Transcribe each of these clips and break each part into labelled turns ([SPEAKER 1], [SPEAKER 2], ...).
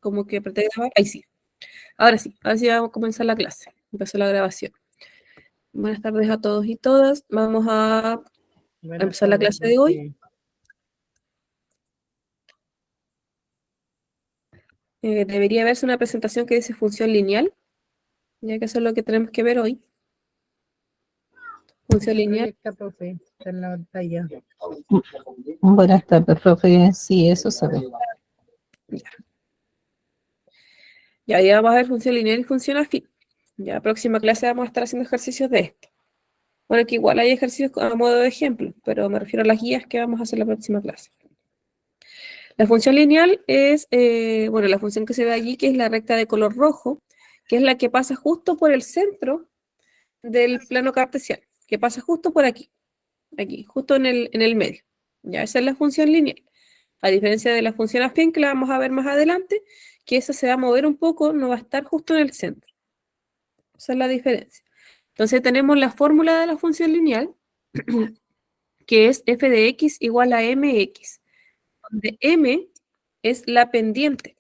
[SPEAKER 1] como que apreté grabar. Ahí sí. Ahora sí vamos a comenzar la clase. Empezó la grabación. Buenas tardes a todos y todas. Vamos a empezar la clase de hoy. Debería verse una presentación que dice función lineal, ya que eso es lo que tenemos que ver hoy. Función lineal.
[SPEAKER 2] Está, profe, está en la pantalla.
[SPEAKER 3] Buenas tardes, profe. Sí, eso se ve.
[SPEAKER 1] Ya vamos a ver función lineal y función afín. Ya la próxima clase vamos a estar haciendo ejercicios de esto. Bueno, que igual hay ejercicios a modo de ejemplo, pero me refiero a las guías que vamos a hacer la próxima clase. La función lineal es, bueno, la función que se ve allí, que es la recta de color rojo, que es la que pasa justo por el centro del plano cartesiano, que pasa justo por aquí, justo en el medio. Ya, esa es la función lineal. A diferencia de la función afín, que la vamos a ver más adelante, que esa se va a mover un poco, no va a estar justo en el centro. Esa es la diferencia. Entonces tenemos la fórmula de la función lineal, que es f de x igual a mx, donde m es la pendiente,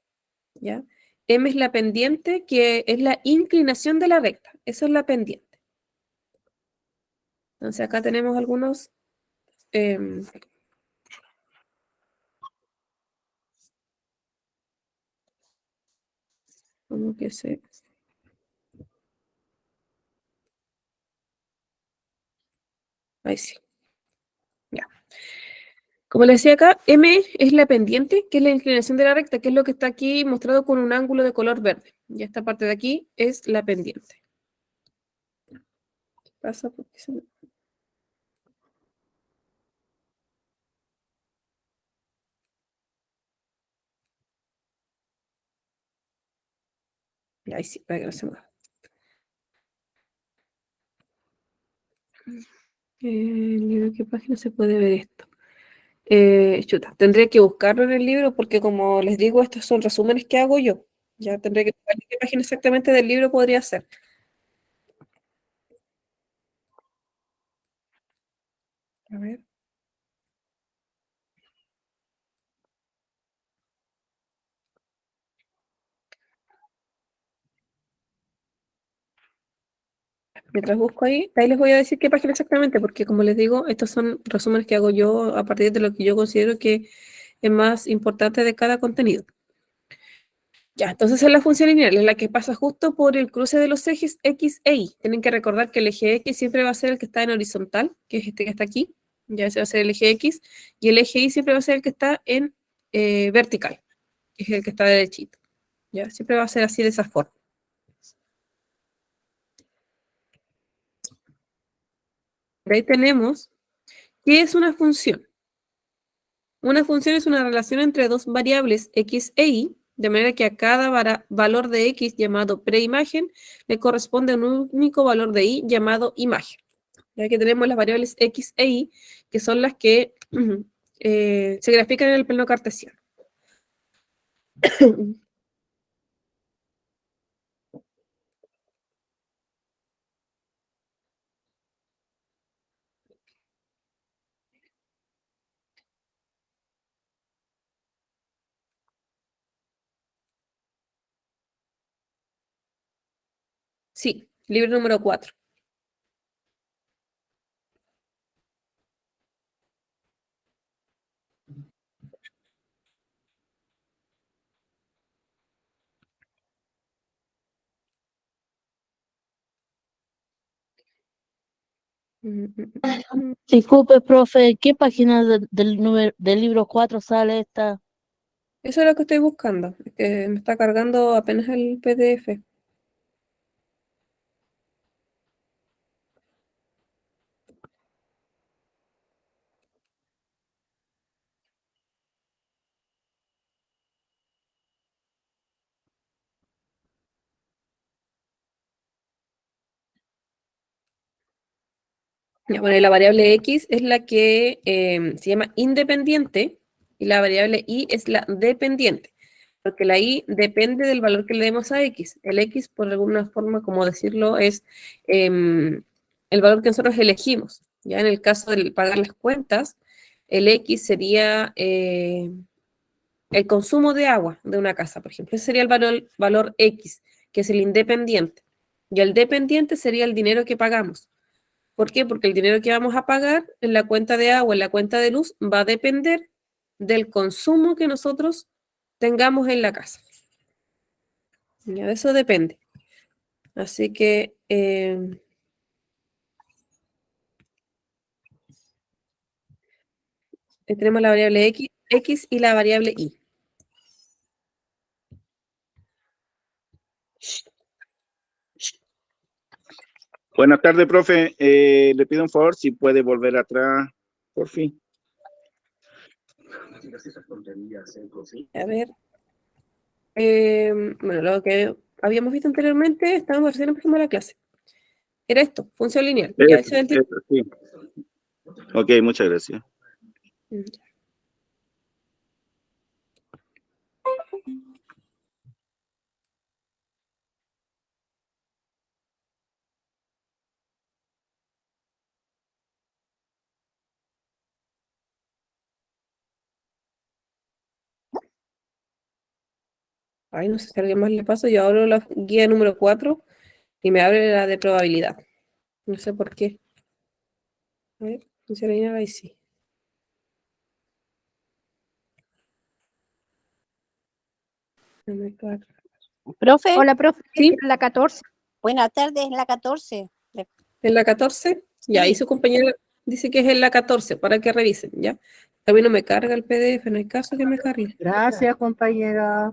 [SPEAKER 1] ¿ya? M es la pendiente, que es la inclinación de la recta. Eso es la pendiente. Entonces acá tenemos algunos... ¿cómo que se...? Ahí sí. Ya. Como les decía acá, M es la pendiente, que es la inclinación de la recta, que es lo que está aquí mostrado con un ángulo de color verde. Y esta parte de aquí es la pendiente. ¿Qué pasa? Porque se me... Ahí sí, para que no se mueva. El libro, ¿qué página se puede ver esto? Chuta, tendré que buscarlo en el libro porque, como les digo, estos son resúmenes que hago yo. Ya tendré que buscar qué página exactamente del libro podría ser. A ver. Mientras busco ahí les voy a decir qué página exactamente, porque como les digo, estos son resúmenes que hago yo a partir de lo que yo considero que es más importante de cada contenido. Ya, entonces es la función lineal, es la que pasa justo por el cruce de los ejes X e Y. Tienen que recordar que el eje X siempre va a ser el que está en horizontal, que es este que está aquí, ya ese va a ser el eje X, y el eje Y siempre va a ser el que está en vertical, que es el que está derechito. Ya, siempre va a ser así de esa forma. Ahí tenemos, ¿qué es una función? Una función es una relación entre dos variables X e Y, de manera que a cada valor de X llamado preimagen le corresponde un único valor de Y llamado imagen. Ya que tenemos las variables X e Y, que son las que se grafican en el plano cartesiano. Sí, libro número 4.
[SPEAKER 4] Disculpe, profe, ¿qué página del libro 4 sale esta?
[SPEAKER 1] Eso es lo que estoy buscando. Es que me está cargando apenas el PDF. Ya, bueno, y la variable X es la que se llama independiente y la variable Y es la dependiente, porque la Y depende del valor que le demos a X. El X, por alguna forma, como decirlo, es el valor que nosotros elegimos. Ya en el caso de pagar las cuentas, el X sería el consumo de agua de una casa, por ejemplo. Ese sería el valor X, que es el independiente. Y el dependiente sería el dinero que pagamos. ¿Por qué? Porque el dinero que vamos a pagar en la cuenta de agua, en la cuenta de luz, va a depender del consumo que nosotros tengamos en la casa. Ya de eso depende. Así que tenemos la variable X y la variable Y.
[SPEAKER 5] Buenas tardes, profe. Le pido un favor si puede volver atrás, por fin.
[SPEAKER 1] A ver. Bueno, lo que habíamos visto anteriormente, estábamos recién empezando la clase. Era esto, función lineal. Ya
[SPEAKER 5] Eso,
[SPEAKER 1] hice el tipo.
[SPEAKER 5] sí. Ok, muchas gracias. Ay, no sé si a alguien más le pasa. Yo abro la guía número 4 y me abre la de probabilidad. No sé por qué. A ver, función lineal, ahí sí. No me carga.
[SPEAKER 6] Profe,
[SPEAKER 7] Hola, profe,
[SPEAKER 1] Sí.
[SPEAKER 7] es la 14.
[SPEAKER 6] buenas tardes, es la 14.
[SPEAKER 1] ¿En la 14? Ya, ahí
[SPEAKER 6] Sí.
[SPEAKER 1] su compañera dice que es en la 14, para que revisen, ¿ya? A mí no me carga el PDF, no hay caso que me cargue.
[SPEAKER 2] Gracias, compañera.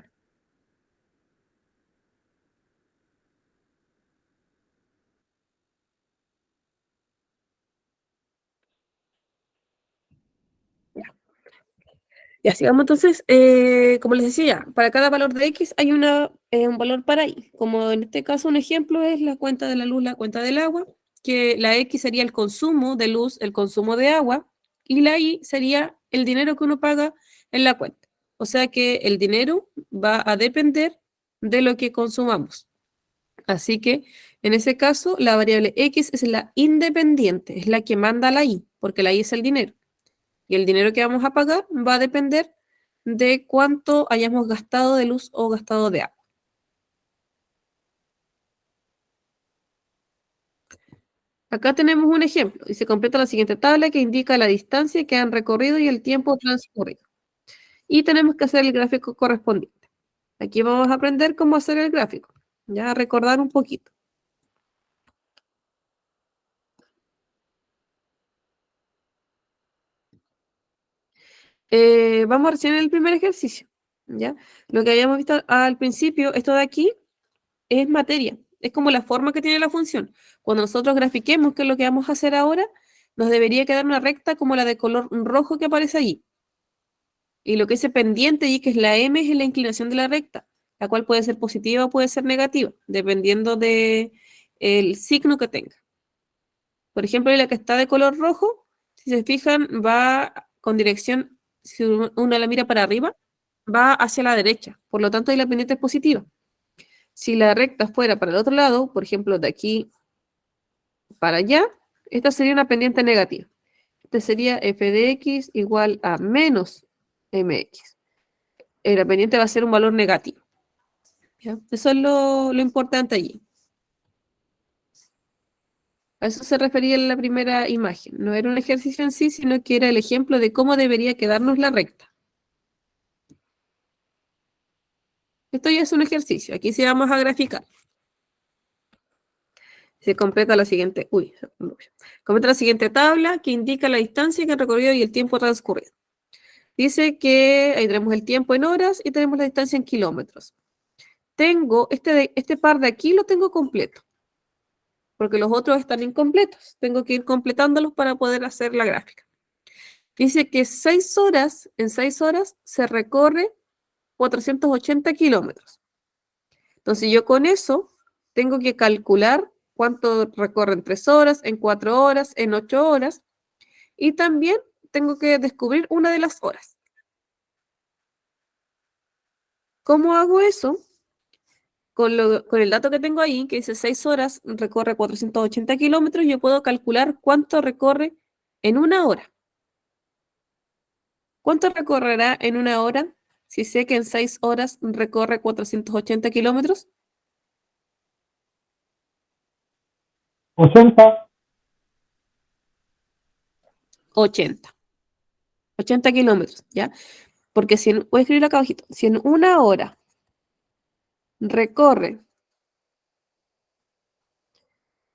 [SPEAKER 1] Ya, sigamos entonces, como les decía, para cada valor de X hay un valor para Y. Como en este caso un ejemplo es la cuenta de la luz, la cuenta del agua, que la X sería el consumo de luz, el consumo de agua, y la Y sería el dinero que uno paga en la cuenta. O sea que el dinero va a depender de lo que consumamos. Así que en ese caso la variable X es la independiente, es la que manda la Y, porque la Y es el dinero. Y el dinero que vamos a pagar va a depender de cuánto hayamos gastado de luz o gastado de agua. Acá tenemos un ejemplo y se completa la siguiente tabla que indica la distancia que han recorrido y el tiempo transcurrido. Y tenemos que hacer el gráfico correspondiente. Aquí vamos a aprender cómo hacer el gráfico. Ya a recordar un poquito. Vamos recién en el primer ejercicio. ¿Ya? Lo que habíamos visto al principio, esto de aquí es materia, es como la forma que tiene la función. Cuando nosotros grafiquemos, que es lo que vamos a hacer ahora, nos debería quedar una recta como la de color rojo que aparece allí. Y lo que es pendiente allí, que es la M, es la inclinación de la recta, la cual puede ser positiva o puede ser negativa, dependiendo del signo que tenga. Por ejemplo, la que está de color rojo, si se fijan, va con dirección, si uno la mira para arriba, va hacia la derecha. Por lo tanto, ahí la pendiente es positiva. Si la recta fuera para el otro lado, por ejemplo, de aquí para allá, esta sería una pendiente negativa. Este sería f de x igual a menos mx. La pendiente va a ser un valor negativo. ¿Ya? Eso es lo importante allí. A eso se refería en la primera imagen. No era un ejercicio en sí, sino que era el ejemplo de cómo debería quedarnos la recta. Esto ya es un ejercicio. Aquí sí vamos a graficar. Se completa la siguiente, completa la siguiente tabla que indica la distancia que han recorrido y el tiempo transcurrido. Dice que ahí tenemos el tiempo en horas y tenemos la distancia en kilómetros. Tengo este par de aquí lo tengo completo, porque los otros están incompletos. Tengo que ir completándolos para poder hacer la gráfica. Dice que en 6 horas se recorre 480 kilómetros. Entonces yo con eso tengo que calcular cuánto recorre en 3 horas, en 4 horas, en 8 horas, y también tengo que descubrir una de las horas. ¿Cómo hago eso? Con el dato que tengo ahí, que dice 6 horas, recorre 480 kilómetros, yo puedo calcular cuánto recorre en una hora. ¿Cuánto recorrerá en una hora
[SPEAKER 5] si sé que en 6 horas recorre 480 kilómetros?
[SPEAKER 7] 80.
[SPEAKER 5] 80 kilómetros, ¿ya? Porque voy a escribir acá abajito, si en una hora recorre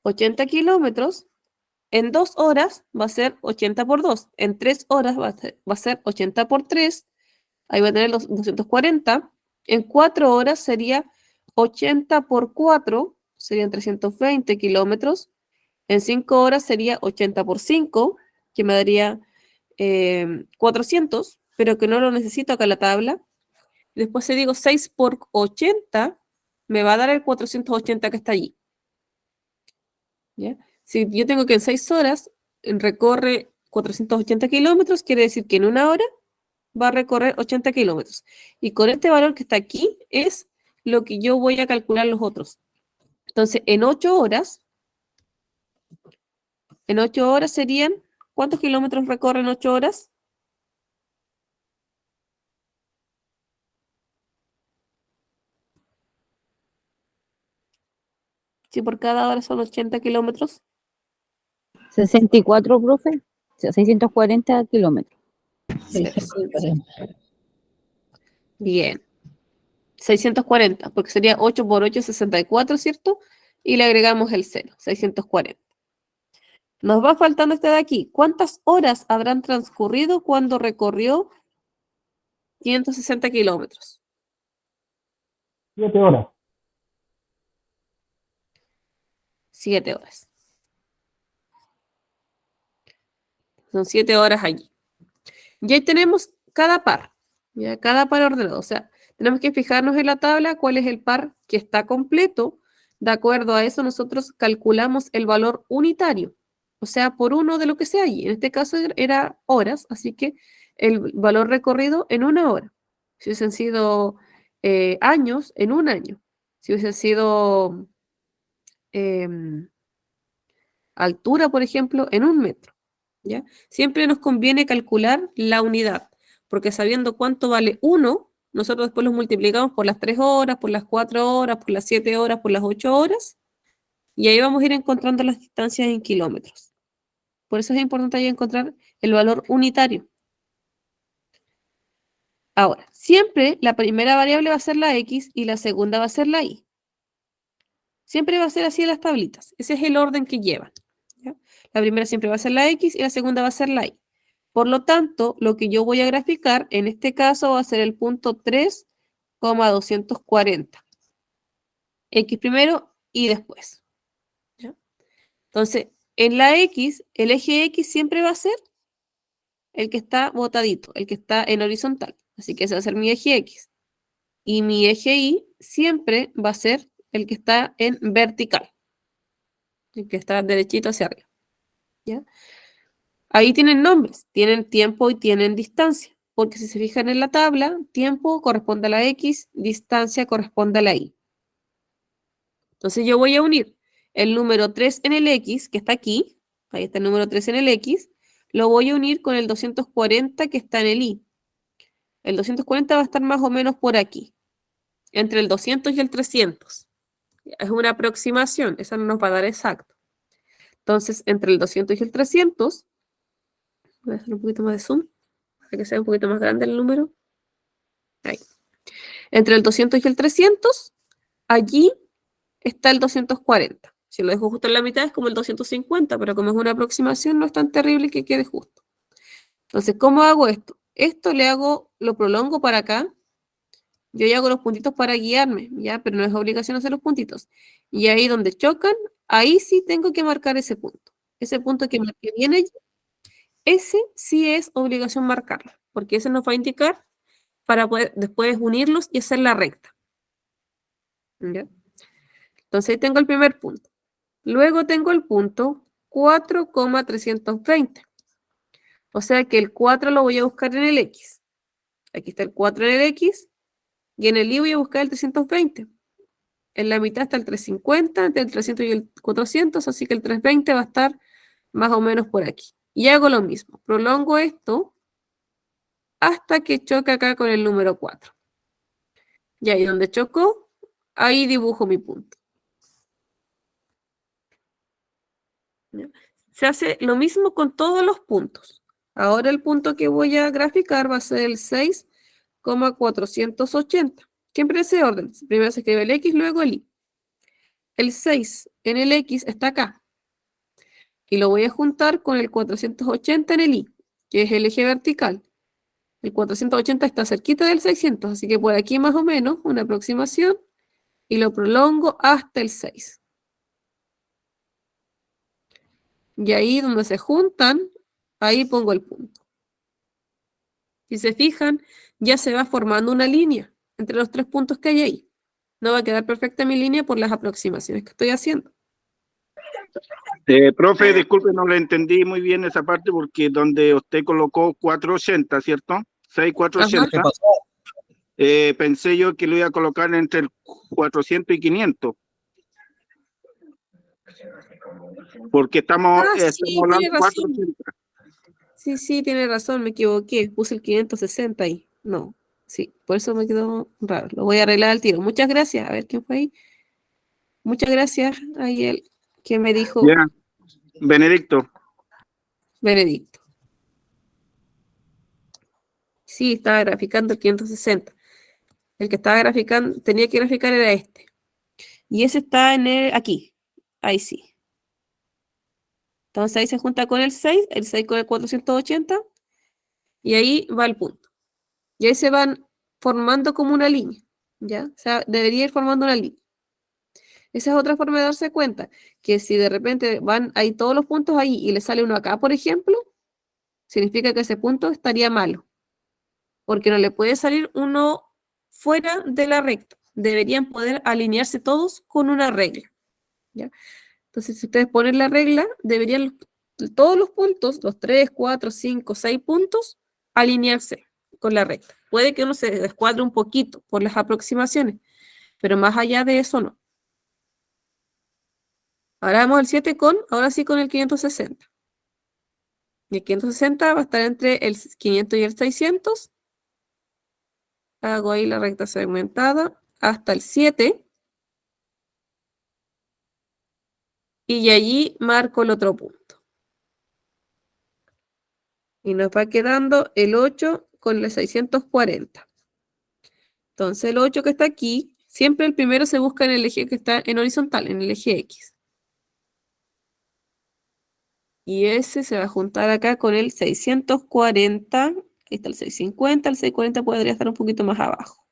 [SPEAKER 5] 80 kilómetros, en 2 horas va a ser 80 por 2, en 3 horas va a ser 80 por 3, ahí va a tener los 240, en 4 horas sería 80 por 4, serían 320 kilómetros, en 5 horas sería 80 por 5, que me daría 400, pero que no lo necesito acá en la tabla. Después si digo 6 por 80, me va a dar el 480 que está allí. ¿Ya? Si yo tengo que en 6 horas recorre 480 kilómetros, quiere decir que en una hora va a recorrer 80 kilómetros. Y con este valor que está aquí es lo que yo voy a calcular los otros. Entonces, en 8 horas serían, ¿cuántos kilómetros recorren 8 horas? Si por cada hora son 80 kilómetros.
[SPEAKER 8] 64, profe. 640 kilómetros.
[SPEAKER 3] 640.
[SPEAKER 5] Bien. 640, porque sería 8 por 8, 64, ¿cierto? Y le agregamos el 0, 640. Nos va faltando este de aquí. ¿Cuántas horas habrán transcurrido cuando recorrió 560 kilómetros?
[SPEAKER 7] 7 horas.
[SPEAKER 5] 7 horas. Son 7 horas allí. Y ahí tenemos cada par. ¿Ya? Cada par ordenado. O sea, tenemos que fijarnos en la tabla cuál es el par que está completo. De acuerdo a eso, nosotros calculamos el valor unitario. O sea, por uno de lo que sea allí. En este caso era horas, así que el valor recorrido en una hora. Si hubiesen sido años, en un año. Si hubiesen sido altura, por ejemplo, en un metro. ¿Ya? Siempre nos conviene calcular la unidad, porque sabiendo cuánto vale uno, nosotros después lo multiplicamos por las 3 horas, por las 4 horas, por las 7 horas, por las 8 horas, y ahí vamos a ir encontrando las distancias en kilómetros. Por eso es importante ahí encontrar el valor unitario. Ahora, siempre la primera variable va a ser la X y la segunda va a ser la Y. Siempre va a ser así en las tablitas. Ese es el orden que llevan. ¿Ya? La primera siempre va a ser la X y la segunda va a ser la Y. Por lo tanto, lo que yo voy a graficar en este caso va a ser el punto 3,240. X primero y después. ¿Ya? Entonces, en la X, el eje X siempre va a ser el que está botadito, el que está en horizontal. Así que ese va a ser mi eje X. Y mi eje Y siempre va a ser el que está en vertical. El que está derechito hacia arriba. ¿Ya? Ahí tienen nombres, tienen tiempo y tienen distancia, porque si se fijan en la tabla, tiempo corresponde a la X, distancia corresponde a la Y. Entonces yo voy a unir el número 3 en el X, que está aquí, ahí está el número 3 en el X, lo voy a unir con el 240 que está en el Y. El 240 va a estar más o menos por aquí, entre el 200 y el 300. Es una aproximación, esa no nos va a dar exacto. Entonces, entre el 200 y el 300, voy a hacer un poquito más de zoom, para que sea un poquito más grande el número. Ahí. Entre el 200 y el 300, allí está el 240. Si lo dejo justo en la mitad es como el 250, pero como es una aproximación no es tan terrible que quede justo. Entonces, ¿cómo hago esto? Esto lo prolongo para acá. Yo ya hago los puntitos para guiarme, ¿ya? Pero no es obligación hacer los puntitos. Y ahí donde chocan, ahí sí tengo que marcar ese punto. Ese punto que marqué bien allí, ese sí es obligación marcarlo, porque ese nos va a indicar para poder después unirlos y hacer la recta. ¿Ya? Entonces ahí tengo el primer punto. Luego tengo el punto 4,320. O sea que el 4 lo voy a buscar en el X. Aquí está el 4 en el X. Y en el Y voy a buscar el 320. En la mitad está el 350, entre el 300 y el 400, así que el 320 va a estar más o menos por aquí. Y hago lo mismo. Prolongo esto hasta que choca acá con el número 4. Y ahí donde chocó, ahí dibujo mi punto. ¿Ya? Se hace lo mismo con todos los puntos. Ahora el punto que voy a graficar va a ser el 6,480. Siempre ese orden. Primero se escribe el X, luego el Y. El 6 en el X está acá. Y lo voy a juntar con el 480 en el Y, que es el eje vertical. El 480 está cerquita del 600, así que por aquí más o menos una aproximación y lo prolongo hasta el 6. Y ahí donde se juntan, ahí pongo el punto. Si se fijan, ya se va formando una línea entre los 3 puntos que hay ahí. No va a quedar perfecta mi línea por las aproximaciones que estoy haciendo.
[SPEAKER 9] Profe, disculpe, no le entendí muy bien esa parte porque donde usted colocó 480, ¿cierto? 6,480. Pensé yo que lo iba a colocar entre el 400 y 500. Porque estamos
[SPEAKER 5] Sí,
[SPEAKER 9] hablando
[SPEAKER 5] tiene
[SPEAKER 9] de
[SPEAKER 5] razón.
[SPEAKER 9] 480.
[SPEAKER 5] Sí, tiene razón, me equivoqué. Puse el 560 ahí. No, sí, por eso me quedó raro. Lo voy a arreglar al tiro. Muchas gracias. A ver quién fue ahí. Muchas gracias a él que me dijo
[SPEAKER 9] Ya, Benedicto.
[SPEAKER 5] Benedicto. Sí, estaba graficando el 560. El que estaba graficando, tenía que graficar era este. Y ese está en aquí. Ahí sí. Entonces ahí se junta con el 6 con el 480, y ahí va el punto. Y ahí se van formando como una línea, ¿ya? O sea, debería ir formando una línea. Esa es otra forma de darse cuenta, que si de repente van ahí todos los puntos ahí y le sale uno acá, por ejemplo, significa que ese punto estaría malo, porque no le puede salir uno fuera de la recta. Deberían poder alinearse todos con una regla, ¿ya? Entonces, si ustedes ponen la regla, deberían todos los puntos, los 3, 4, 5, 6 puntos, alinearse con la recta. Puede que uno se descuadre un poquito por las aproximaciones, pero más allá de eso no. Ahora vamos al 7 ahora sí con el 560. Y el 560 va a estar entre el 500 y el 600. Hago ahí la recta segmentada hasta el 7. Y allí marco el otro punto. Y nos va quedando el 8 con el 640. Entonces el 8 que está aquí, siempre el primero se busca en el eje que está en horizontal, en el eje X. Y ese se va a juntar acá con el 640. Ahí está el 650, el 640 podría estar un poquito más abajo.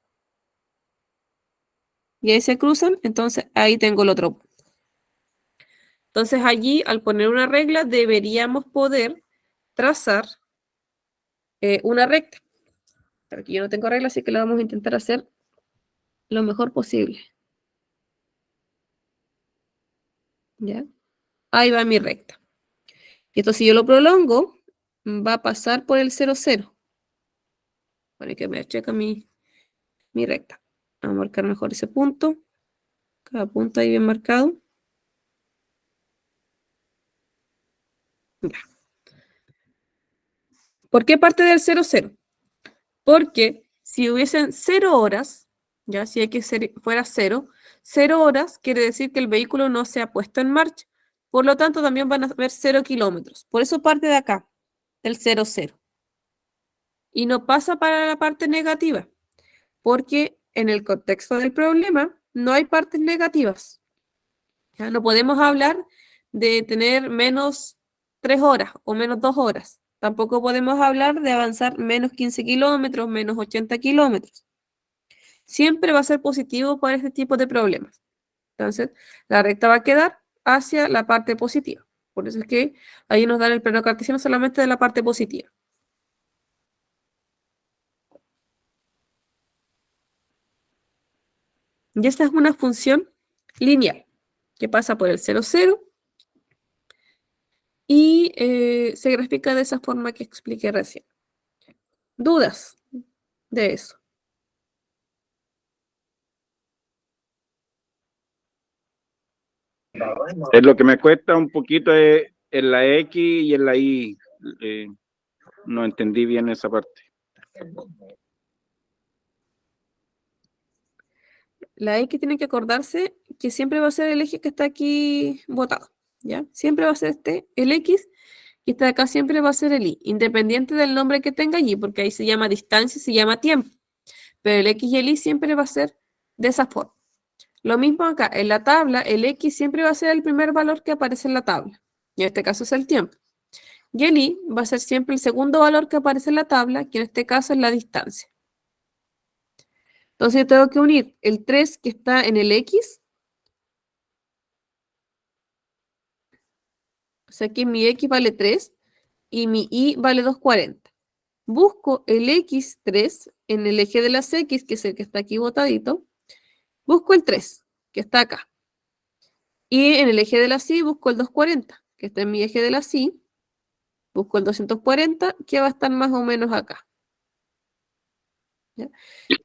[SPEAKER 5] Y ahí se cruzan, entonces ahí tengo el otro punto. Entonces allí, al poner una regla, deberíamos poder trazar una recta. Pero aquí yo no tengo regla, así que la vamos a intentar hacer lo mejor posible. ¿Ya? Ahí va mi recta. Y esto si yo lo prolongo, va a pasar por el 0, 0. Bueno, que me checa mi recta. Vamos a marcar mejor ese punto. Cada punto ahí bien marcado. Ya. ¿Por qué parte del 0, 0? Porque si hubiesen 0 horas, ya si fuera 0, 0 horas quiere decir que el vehículo no se ha puesto en marcha. Por lo tanto, también van a haber 0 kilómetros. Por eso parte de acá, del 0, 0. Y no pasa para la parte negativa, porque en el contexto del problema no hay partes negativas. ¿Ya? No podemos hablar de tener menos 3 horas o menos 2 horas. Tampoco podemos hablar de avanzar menos 15 kilómetros, menos 80 kilómetros. Siempre va a ser positivo para este tipo de problemas. Entonces, la recta va a quedar hacia la parte positiva. Por eso es que ahí nos dan el plano cartesiano solamente de la parte positiva. Y esta es una función lineal que pasa por el 0, 0 y se grafica de esa forma que expliqué recién. ¿Dudas de eso?
[SPEAKER 9] Es lo que me cuesta un poquito en la X y en la Y. No entendí bien esa parte.
[SPEAKER 5] La X tiene que acordarse que siempre va a ser el eje que está aquí botado, ¿ya? Siempre va a ser el X, y está acá siempre va a ser el Y, independiente del nombre que tenga allí, porque ahí se llama distancia y se llama tiempo. Pero el X y el Y siempre va a ser de esa forma. Lo mismo acá, en la tabla, el X siempre va a ser el primer valor que aparece en la tabla, y en este caso es el tiempo. Y el Y va a ser siempre el segundo valor que aparece en la tabla, que en este caso es la distancia. Entonces yo tengo que unir el 3 que está en el X, o sea que mi X vale 3 y mi Y vale 240. Busco el X3 en el eje de las X, que es el que está aquí botadito. Busco el 3, que está acá. Y en el eje de las Y busco el 240, que está en mi eje de las Y. Busco el 240, que va a estar más o menos acá. ¿Ya?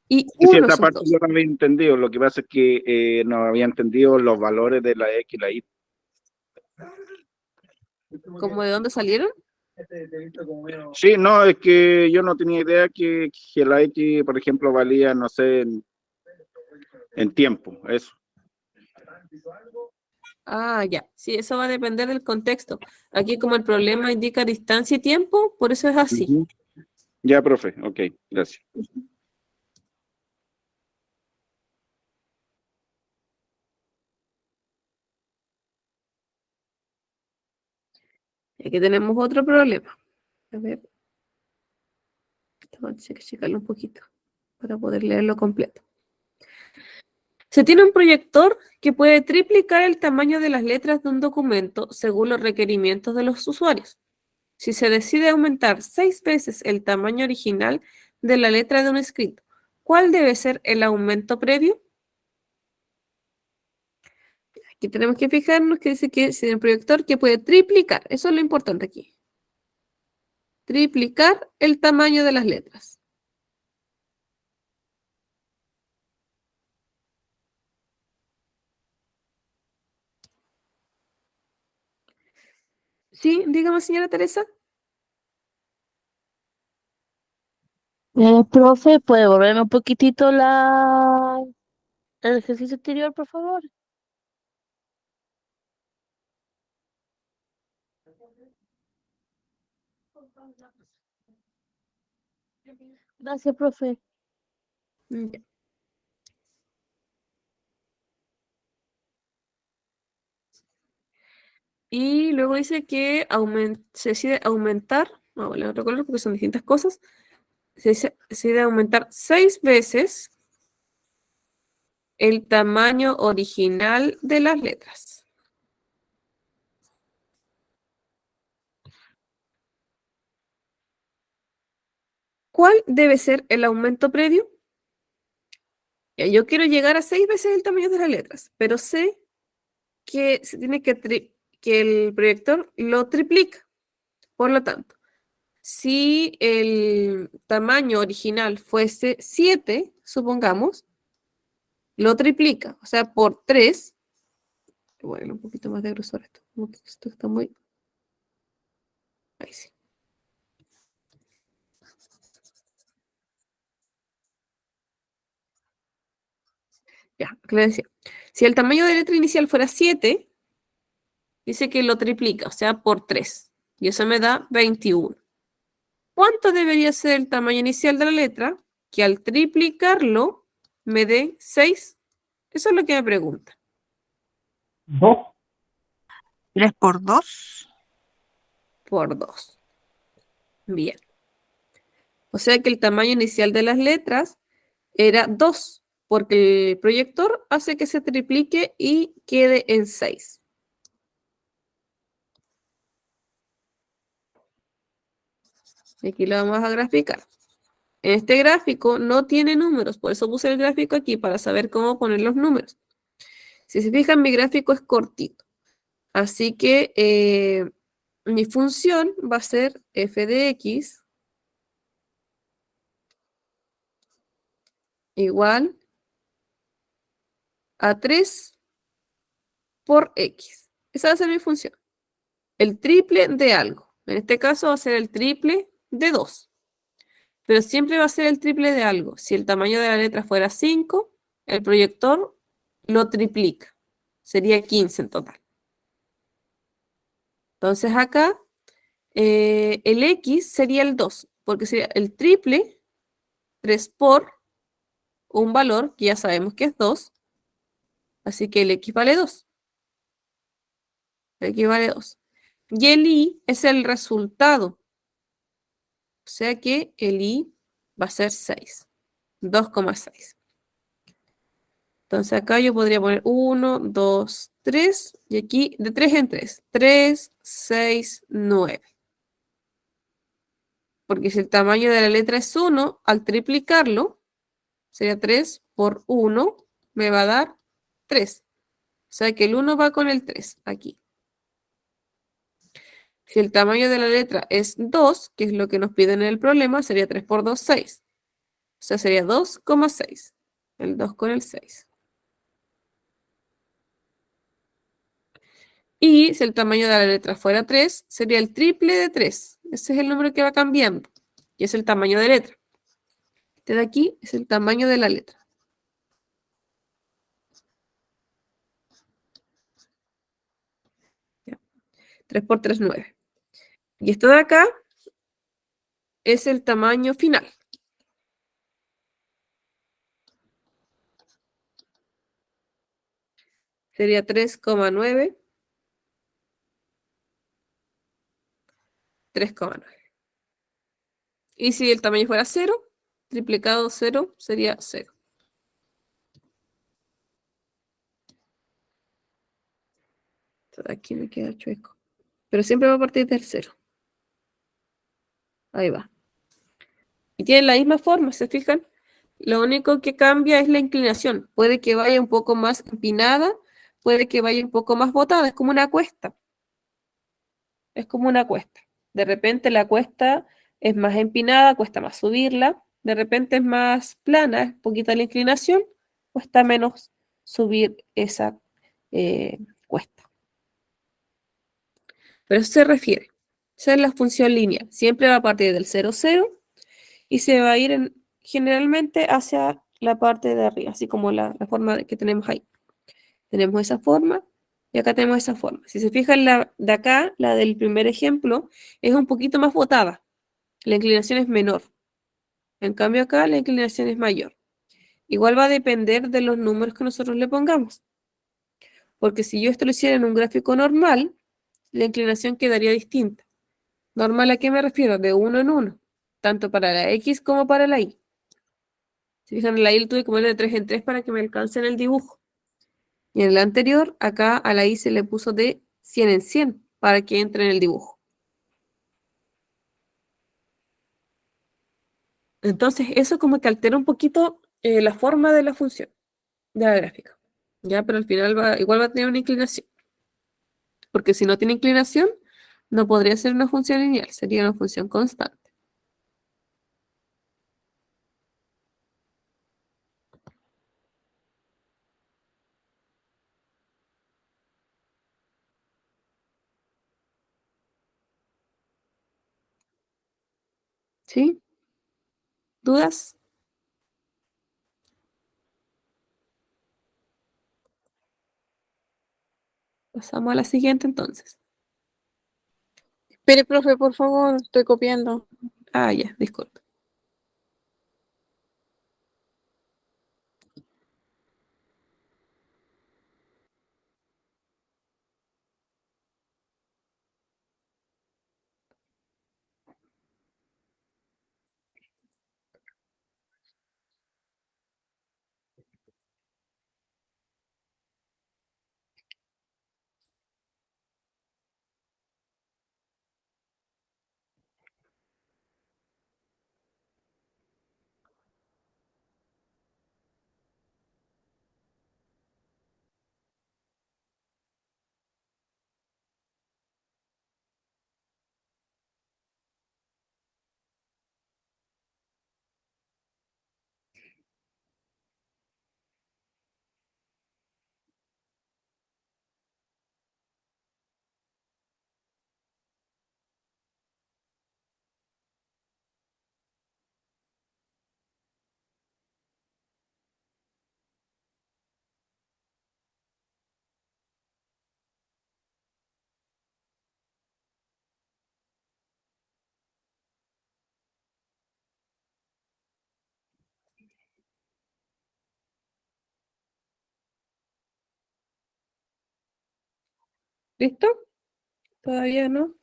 [SPEAKER 5] Y
[SPEAKER 9] Sí,
[SPEAKER 5] uno
[SPEAKER 9] esta
[SPEAKER 5] esos
[SPEAKER 9] parte
[SPEAKER 5] dos.
[SPEAKER 9] yo no había entendido. Lo que pasa es que no había entendido los valores de la X y la Y.
[SPEAKER 5] ¿Cómo de dónde salieron?
[SPEAKER 9] Sí, no, es que yo no tenía idea que la X, por ejemplo, valía, no sé, en tiempo, eso.
[SPEAKER 5] Ah, ya. Sí, eso va a depender del contexto. Aquí como el problema indica distancia y tiempo, por eso es así.
[SPEAKER 9] Ujú. Ya, profe, ok, gracias.
[SPEAKER 5] Aquí tenemos otro problema. A ver. Tengo que checarlo un poquito para poder leerlo completo. Se tiene un proyector que puede triplicar el tamaño de las letras de un documento según los requerimientos de los usuarios. Si se decide aumentar 6 veces el tamaño original de la letra de un escrito, ¿cuál debe ser el aumento previo? Aquí tenemos que fijarnos que dice que es el proyector que puede triplicar. Eso es lo importante aquí. Triplicar el tamaño de las letras. Sí, dígame, señora Teresa.
[SPEAKER 4] Profe, ¿puede volverme un poquitito el ejercicio anterior, por favor? Gracias, profe.
[SPEAKER 5] Ya. Y luego dice que se decide aumentar, vamos a poner otro color porque son distintas cosas. Se decide aumentar 6 veces el tamaño original de las letras. ¿Cuál debe ser el aumento previo? Ya, yo quiero llegar a 6 veces el tamaño de las letras, pero sé que se tiene que el proyector lo triplica. Por lo tanto, si el tamaño original fuese 7, supongamos, lo triplica, o sea, por 3. Voy a ponerle un poquito más de grosor esto, como que esto está muy... Ahí sí. Ya, que le decía. Si el tamaño de letra inicial fuera 7, dice que lo triplica, o sea, por 3. Y eso me da 21. ¿Cuánto debería ser el tamaño inicial de la letra? Que al triplicarlo me dé 6. Eso es lo que me pregunta.
[SPEAKER 7] 2.
[SPEAKER 6] 3 por 2.
[SPEAKER 5] Por 2. Bien. O sea que el tamaño inicial de las letras era 2, porque el proyector hace que se triplique y quede en 6. Aquí lo vamos a graficar. En este gráfico no tiene números, por eso puse el gráfico aquí para saber cómo poner los números. Si se fijan, mi gráfico es cortito. Así que mi función va a ser f de x igual a 3 por x. Esa va a ser mi función. El triple de algo. En este caso va a ser el triple de 2. pero siempre va a ser el triple de algo. Si el tamaño de la letra fuera 5, el proyector lo triplica. Sería 15 en total. Entonces acá el X sería el 2, porque sería el triple, 3 por un valor que ya sabemos que es 2, así que el X vale 2. El X vale 2. Y el Y es el resultado, o sea que el Y va a ser 6, 2,6. Entonces acá yo podría poner 1, 2, 3, y aquí de 3 en 3, 3, 6, 9. Porque si el tamaño de la letra es 1, al triplicarlo, sería 3 por 1, me va a dar 3. O sea que el 1 va con el 3 aquí. Si el tamaño de la letra es 2, que es lo que nos piden en el problema, sería 3 por 2, 6. O sea, sería 2,6. El 2 con el 6. Y si el tamaño de la letra fuera 3, sería el triple de 3. Ese es el número que va cambiando. Y es el tamaño de letra. Este de aquí es el tamaño de la letra. Ya. 3 por 3, 9. Y esto de acá es el tamaño final. Sería 3,9. 3,9. Y si el tamaño fuera 0, triplicado 0 sería 0. Aquí me queda chueco. Pero siempre va a partir del 0. Ahí va. Y tienen la misma forma, ¿se fijan? Lo único que cambia es la inclinación. Puede que vaya un poco más empinada, puede que vaya un poco más botada. Es como una cuesta. Es como una cuesta. De repente la cuesta es más empinada, cuesta más subirla. De repente es más plana, es poquita la inclinación, cuesta menos subir esa cuesta. Pero eso se refiere. Esa es la función lineal. Siempre va a partir del 0, 0 y se va a ir generalmente hacia la parte de arriba, así como la forma que tenemos ahí. Tenemos esa forma y acá tenemos esa forma. Si se fijan, la de acá, la del primer ejemplo, es un poquito más botada. La inclinación es menor. En cambio acá la inclinación es mayor. Igual va a depender de los números que nosotros le pongamos. Porque si yo esto lo hiciera en un gráfico normal, la inclinación quedaría distinta. ¿Normal a qué me refiero? De 1 en 1, tanto para la X como para la Y. Si fijan, en la Y lo tuve que poner de 3 en 3 para que me alcance en el dibujo. Y en el anterior, acá a la Y se le puso de 100 en 100 para que entre en el dibujo. Entonces, eso como que altera un poquito la forma de la función, de la gráfica. ¿Ya? Pero al final igual va a tener una inclinación. Porque si no tiene inclinación, no podría ser una función lineal, sería una función constante. ¿Sí? ¿Dudas? Pasamos a la siguiente entonces.
[SPEAKER 10] Espere, profe, por favor, estoy copiando.
[SPEAKER 5] Ah, ya, disculpe.
[SPEAKER 1] ¿Listo? ¿Todavía no?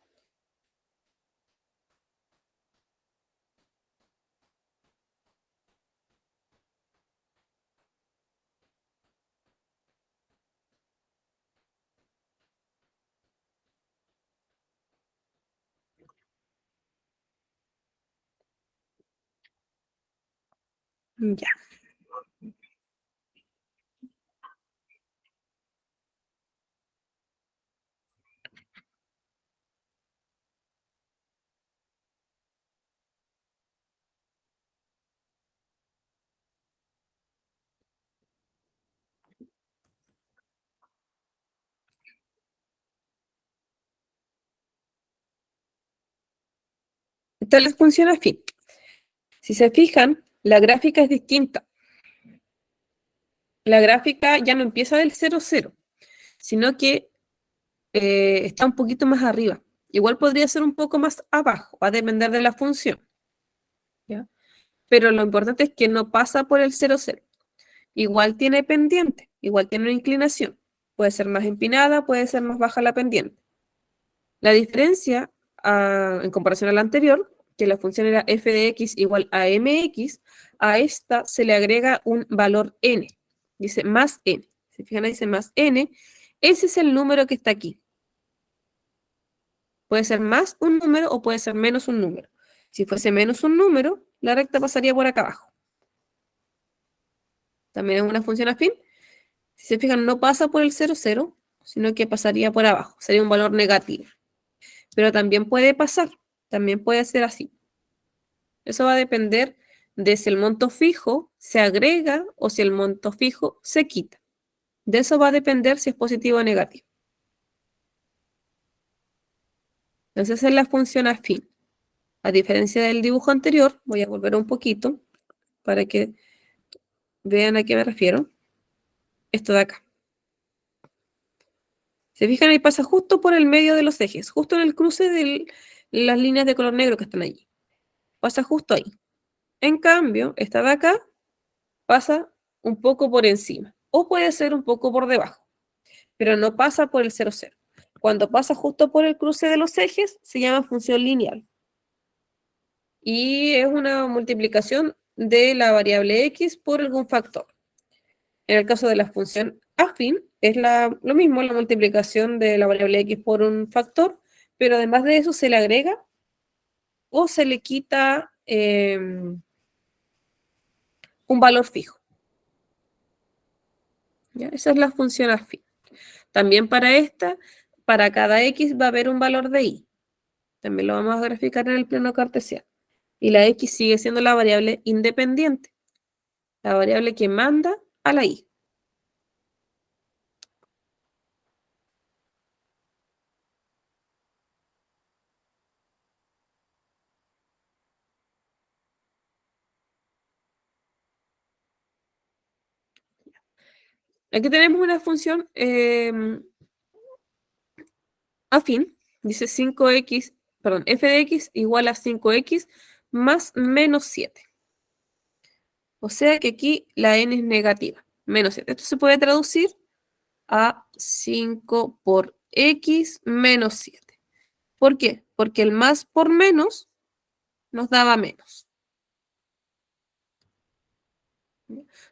[SPEAKER 1] Ya. Esta es la función afín. Si se fijan, la gráfica es distinta. La gráfica ya no empieza del 0, 0, sino que está un poquito más arriba. Igual podría ser un poco más abajo, va a depender de la función. ¿Ya? Pero lo importante es que no pasa por el 0, 0. Igual tiene pendiente, igual tiene una inclinación. Puede ser más empinada, puede ser más baja la pendiente. La diferencia, en comparación a la anterior, que la función era f de x igual a mx, a esta se le agrega un valor n. Dice más n. ¿Se fijan? Dice más n. Ese es el número que está aquí. Puede ser más un número o puede ser menos un número. Si fuese menos un número, la recta pasaría por acá abajo. También es una función afín. Si se fijan, no pasa por el 0, 0, sino que pasaría por abajo. Sería un valor negativo. Pero también puede pasar. También puede ser así. Eso va a depender de si el monto fijo se agrega o si el monto fijo se quita. De eso va a depender si es positivo o negativo. Entonces, esa es la función afín. A diferencia del dibujo anterior, voy a volver un poquito para que vean a qué me refiero. Esto de acá. Se fijan, ahí pasa justo por el medio de los ejes, justo en el cruce de las líneas de color negro que están allí. Pasa justo ahí. En cambio, esta de acá pasa un poco por encima, o puede ser un poco por debajo, pero no pasa por el 0, 0. Cuando pasa justo por el cruce de los ejes, se llama función lineal. Y es una multiplicación de la variable x por algún factor. En el caso de la función afín, es lo mismo, la multiplicación de la variable x por un factor, pero además de eso se le agrega o se le quita un valor fijo. ¿Ya? Esa es la función afín. También para esta, para cada x va a haber un valor de y. También lo vamos a graficar en el plano cartesiano. Y la x sigue siendo la variable independiente, la variable que manda a la y. Aquí tenemos una función afín, dice 5x, perdón, f de x igual a 5x más menos 7. O sea que aquí la n es negativa, menos 7. Esto se puede traducir a 5 por x menos 7. ¿Por qué? Porque el más por menos nos daba menos.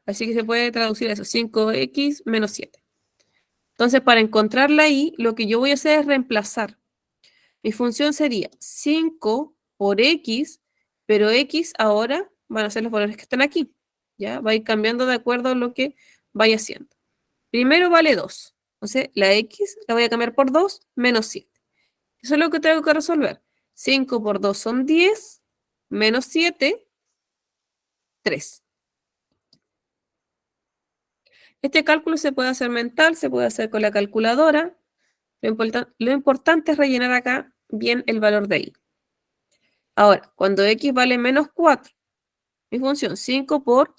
[SPEAKER 1] Así que se puede traducir eso, 5x menos 7. Entonces, para encontrar la y, lo que yo voy a hacer es reemplazar. Mi función sería 5 por x, pero x ahora van a ser los valores que están aquí. ¿Ya? Va a ir cambiando de acuerdo a lo que vaya haciendo. Primero vale 2. Entonces, la x la voy a cambiar por 2 menos 7. Eso es lo que tengo que resolver. 5 por 2 son 10, menos 7, 3. Este cálculo se puede hacer mental, se puede hacer con la calculadora. Lo importante es rellenar acá bien el valor de y. Ahora, cuando x vale menos 4, mi función 5 por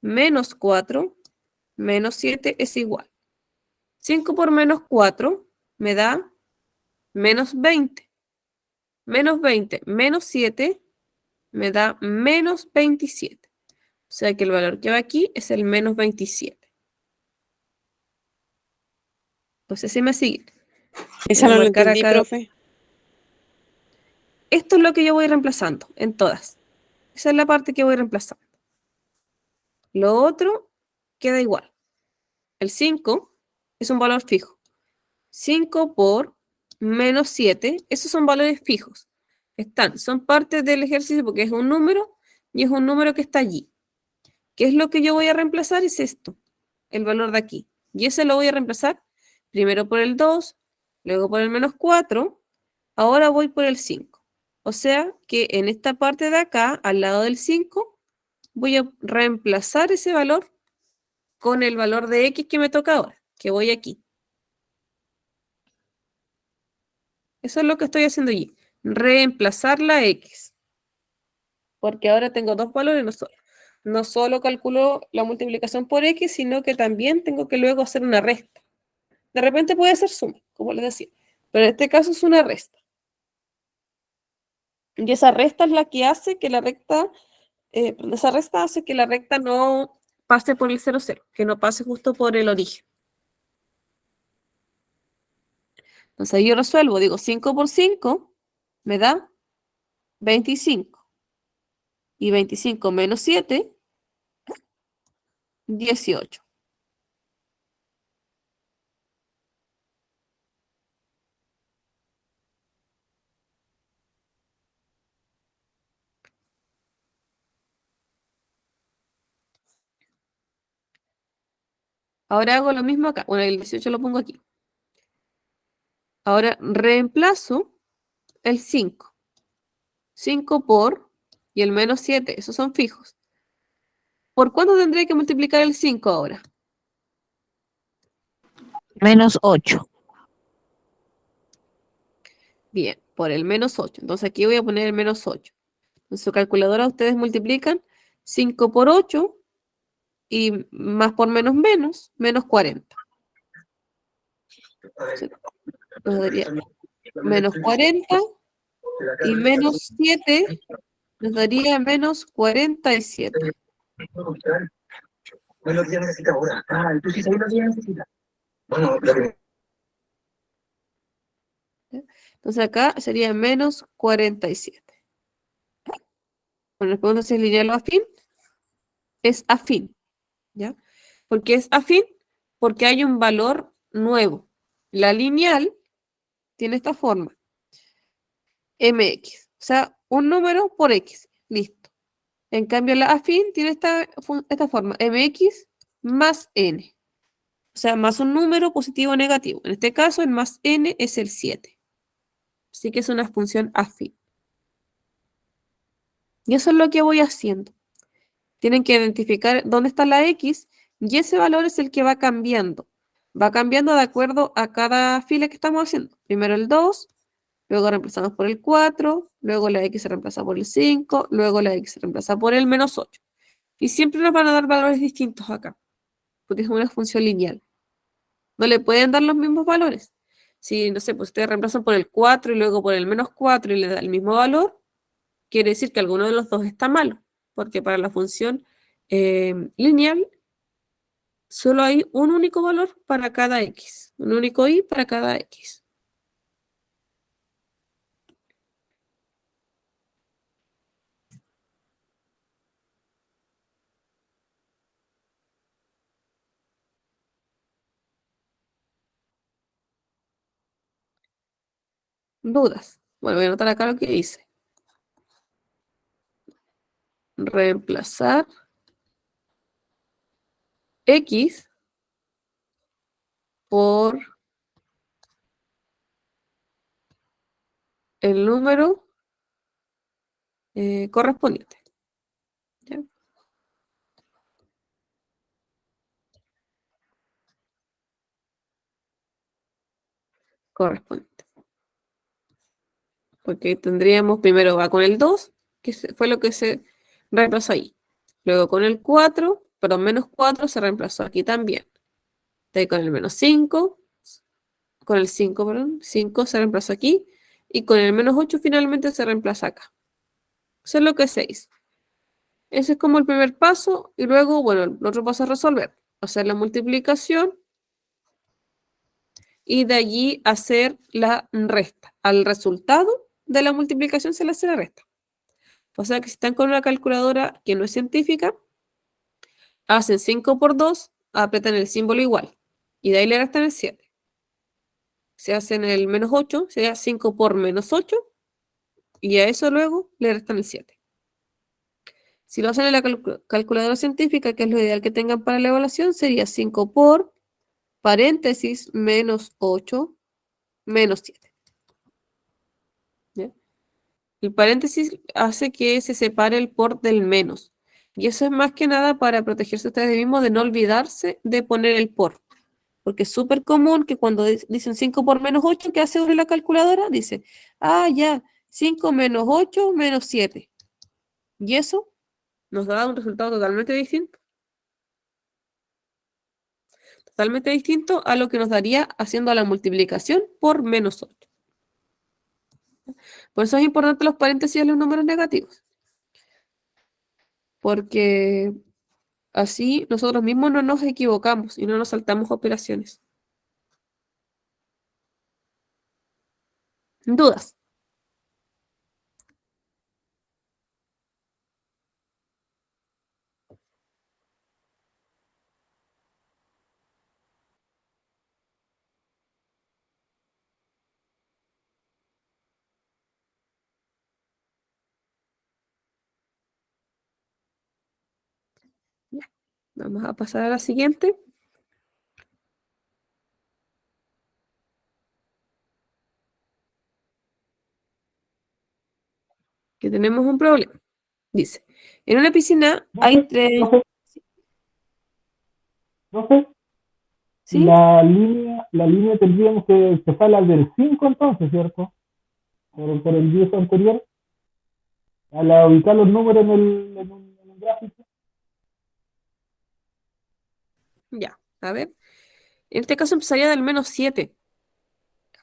[SPEAKER 1] menos 4 menos 7 es igual. 5 por menos 4 me da menos 20. Menos 20 menos 7 me da menos 27. O sea que el valor que va aquí es el menos 27. Entonces, ¿sí me sigue?
[SPEAKER 10] Esa
[SPEAKER 5] Voy a
[SPEAKER 10] no lo
[SPEAKER 5] marcar
[SPEAKER 10] entendí,
[SPEAKER 5] acá.
[SPEAKER 10] profe.
[SPEAKER 5] Esto es lo que yo voy reemplazando en todas. Esa es la parte que voy reemplazando. Lo otro queda igual. El 5 es un valor fijo. 5 por menos 7, esos son valores fijos. Son parte del ejercicio porque es un número y es un número que está allí. ¿Qué es lo que yo voy a reemplazar? Es esto, el valor de aquí. Y ese lo voy a reemplazar primero por el 2, luego por el menos 4, ahora voy por el 5. O sea que en esta parte de acá, al lado del 5, voy a reemplazar ese valor con el valor de x que me toca ahora, que voy aquí. Eso es lo que estoy haciendo allí. Reemplazar la x. Porque ahora tengo dos valores, no solo calculo la multiplicación por x, sino que también tengo que luego hacer una resta. De repente puede ser suma, como les decía. Pero en este caso es una resta. Y esa resta es la que hace que la recta, esa resta hace que la recta no pase por el 0, 0, que no pase justo por el origen. Entonces ahí yo resuelvo, digo 5 por 5 me da 25. Y 25 menos 7, 18. Ahora hago lo mismo acá. Bueno, el 18 lo pongo aquí. Ahora reemplazo el 5. 5 por, y el menos 7, esos son fijos. ¿Por cuánto tendré que multiplicar el 5 ahora?
[SPEAKER 8] Menos 8.
[SPEAKER 5] Bien, por el menos 8. Entonces aquí voy a poner el menos 8. En su calculadora ustedes multiplican 5 por 8 y más por menos menos 40. Nos daría menos 40 y menos 7 nos daría menos 47. Entonces acá sería menos 47. Bueno, les pregunto si es lineal o afín. Es afín, ¿ya? ¿Por qué es afín? Porque hay un valor nuevo. La lineal tiene esta forma. MX. O sea, un número por X. Listo. En cambio, la afín tiene esta forma. MX más N. O sea, más un número positivo o negativo. En este caso, el más N es el 7. Así que es una función afín. Y eso es lo que voy haciendo. Tienen que identificar dónde está la X y ese valor es el que va cambiando. Va cambiando de acuerdo a cada fila que estamos haciendo. Primero el 2, luego reemplazamos por el 4, luego la X se reemplaza por el 5, luego la X se reemplaza por el menos 8. Y siempre nos van a dar valores distintos acá, porque es una función lineal. No le pueden dar los mismos valores. Si, no sé, pues ustedes reemplazan por el 4 y luego por el menos 4 y le da el mismo valor, quiere decir que alguno de los dos está malo, porque para la función lineal solo hay un único valor para cada X, un único Y para cada X. ¿Dudas? Bueno, voy a anotar acá lo que dice. Reemplazar X por el número correspondiente. ¿Ya? Correspondiente. Porque tendríamos, primero va con el 2, que fue lo que se reemplazó ahí. Luego con el 4, perdón, menos 4 se reemplazó aquí también. De ahí con el menos 5, con el 5, perdón, 5 se reemplazó aquí. Y con el menos 8 finalmente se reemplaza acá. Eso es lo que se hizo. Ese es como el primer paso. Y luego, bueno, el otro paso es resolver. Hacer la multiplicación. y de allí hacer la resta. Al resultado de la multiplicación se le hace la resta. O sea que si están con una calculadora que no es científica, hacen 5 por 2, apretan el símbolo igual y de ahí le restan el 7. Se hacen el menos 8, sería 5 por menos 8 y a eso luego le restan el 7. Si lo hacen en la calculadora científica, que es lo ideal que tengan para la evaluación, sería 5 por paréntesis menos 8 menos 7. ¿Ya? El paréntesis hace que se separe el por del menos. Y eso es más que nada para protegerse ustedes mismos de no olvidarse de poner el por. Porque es súper común que cuando dicen 5 por menos 8, ¿qué hace uno en la calculadora? Dice, ah, ya, 5 menos 8 menos 7. Y eso nos da un resultado totalmente distinto. Totalmente distinto a lo que nos daría haciendo la multiplicación por menos 8. Por eso es importante los paréntesis en los números negativos. Porque así nosotros mismos no nos equivocamos y no nos saltamos operaciones. ¿Dudas? Ya. Vamos a pasar a la siguiente. Que tenemos un problema. Dice, en una piscina hay tres...
[SPEAKER 7] Profe,
[SPEAKER 5] ¿Sí?
[SPEAKER 7] la línea tendríamos que empezar la del 5 entonces, ¿cierto? Por el 10 anterior, al ubicar los números en un gráfico.
[SPEAKER 5] Ya, a ver. En este caso empezaría del menos 7.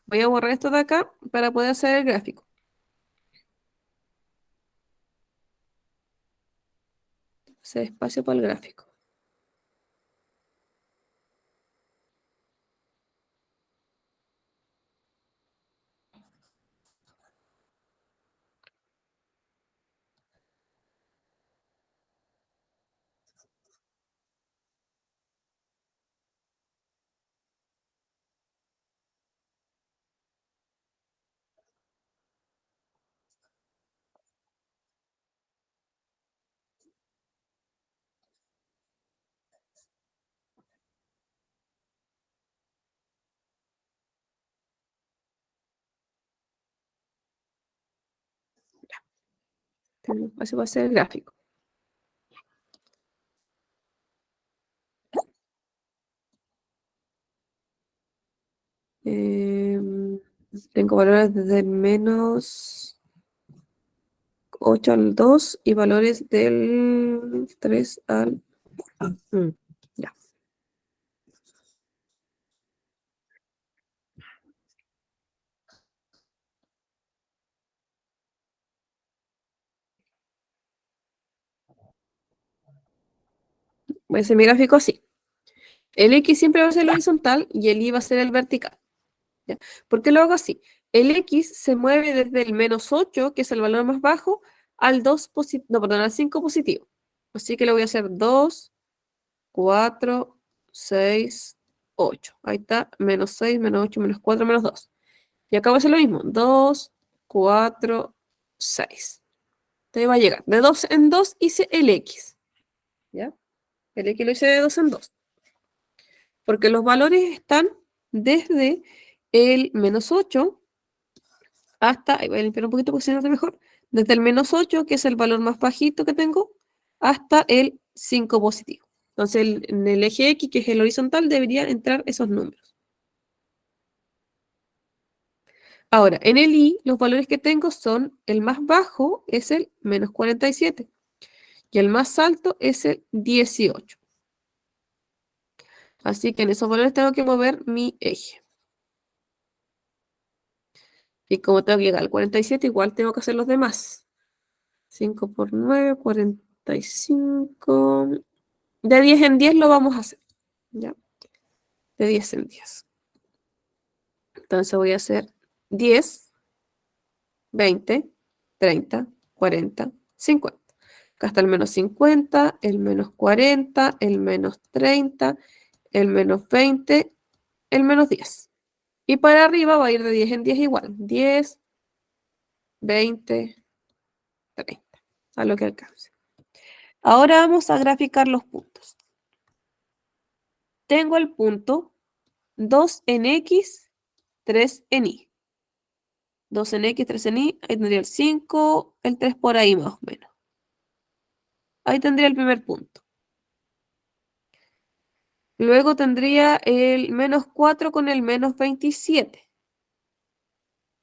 [SPEAKER 5] Voy a borrar esto de acá para poder hacer el gráfico. Hacer espacio para el gráfico. Tengo espacio para hacer el gráfico. Tengo valores desde el menos 8 al 2 y valores del 3 al... ya. Voy a hacer mi gráfico así. El X siempre va a ser el horizontal y el Y va a ser el vertical. ¿Ya? ¿Por qué lo hago así? El X se mueve desde el menos 8, que es el valor más bajo, al 2 positivo, no, perdón, al 5 positivo. Así que le voy a hacer 2, 4, 6, 8. Ahí está, menos 6, menos 8, menos 4, menos 2. Y acá va a ser lo mismo, 2, 4, 6. Entonces va a llegar, de 2 en 2 hice el X. ¿Ya? El X lo hice de 2 en 2. Porque los valores están desde el menos 8 hasta, ahí voy a limpiar un poquito porque se nota mejor, desde el menos 8, que es el valor más bajito que tengo, hasta el 5 positivo. Entonces, en el eje X, que es el horizontal, deberían entrar esos números. Ahora, en el Y, los valores que tengo son, el más bajo es el menos 47 y el más alto es el 18. Así que en esos valores tengo que mover mi eje. Y como tengo que llegar al 47, igual tengo que hacer los demás. 5 por 9, 45. De 10 en 10 lo vamos a hacer. ¿Ya? De 10 en 10. Entonces voy a hacer 10, 20, 30, 40, 50. Acá está el menos 50, el menos 40, el menos 30, el menos 20, el menos 10. Y para arriba va a ir de 10 en 10 igual. 10, 20, 30. A lo que alcance. Ahora vamos a graficar los puntos. Tengo el punto 2 en X, 3 en Y. 2 en X, 3 en Y. Ahí tendría el 5, el 3 por ahí más o menos. Ahí tendría el primer punto. Luego tendría el menos 4 con el menos 27.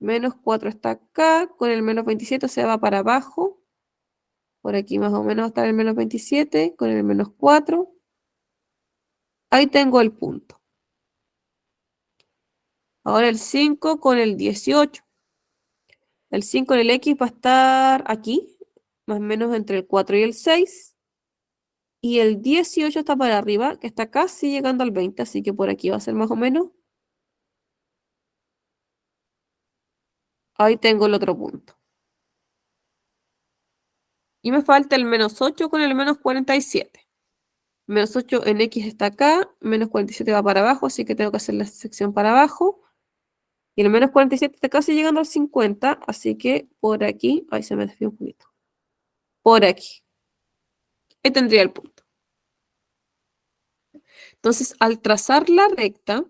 [SPEAKER 5] Menos 4 está acá, con el menos 27 se va para abajo. Por aquí más o menos está el menos 27, con el menos 4. Ahí tengo el punto. Ahora el 5 con el 18. El 5 en el X va a estar aquí, más o menos entre el 4 y el 6. Y el 18 está para arriba, que está casi llegando al 20, así que por aquí va a ser más o menos. Ahí tengo el otro punto. Y me falta el menos 8 con el menos 47. Menos 8 en X está acá, menos 47 va para abajo, así que tengo que hacer la sección para abajo. Y el menos 47 está casi llegando al 50, así que por aquí, ahí se me desvió un poquito. Por aquí. Ahí tendría el punto. Entonces, al trazar la recta,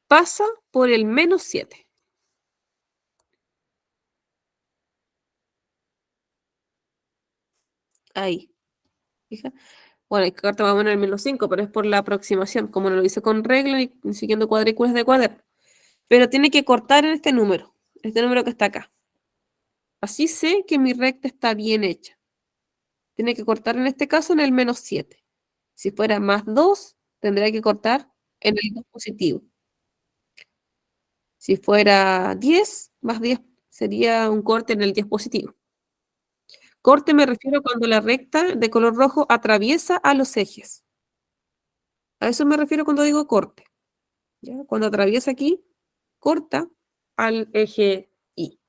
[SPEAKER 5] pasa por el menos 7. Ahí. Fija. Bueno, hay que carta más o menos el menos 5, pero es por la aproximación, como no lo hice con regla y siguiendo cuadrículas de cuaderno. Pero tiene que cortar en este número que está acá. Así sé que mi recta está bien hecha. Tiene que cortar en este caso en el menos 7. Si fuera más 2, tendría que cortar en el 2 positivo. Si fuera 10, más 10 sería un corte en el 10 positivo. Corte me refiero cuando la recta de color rojo atraviesa a los ejes. A eso me refiero cuando digo corte. ¿Ya? Cuando atraviesa aquí, corta al eje Y.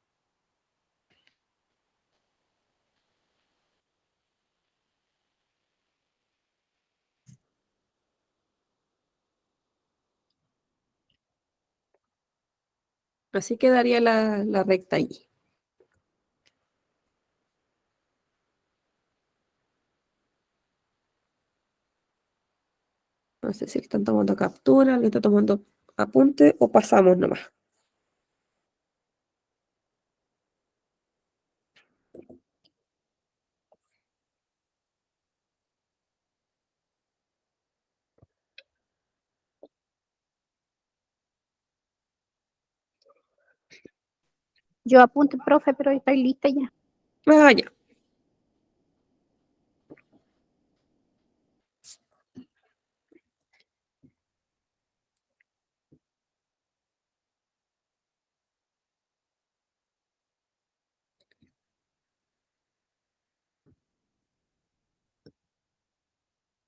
[SPEAKER 5] Así quedaría la recta Y. No sé si le están tomando captura, le está tomando apunte o pasamos nomás.
[SPEAKER 11] Yo apunto, profe, pero estoy lista ya.
[SPEAKER 5] Ah, ya.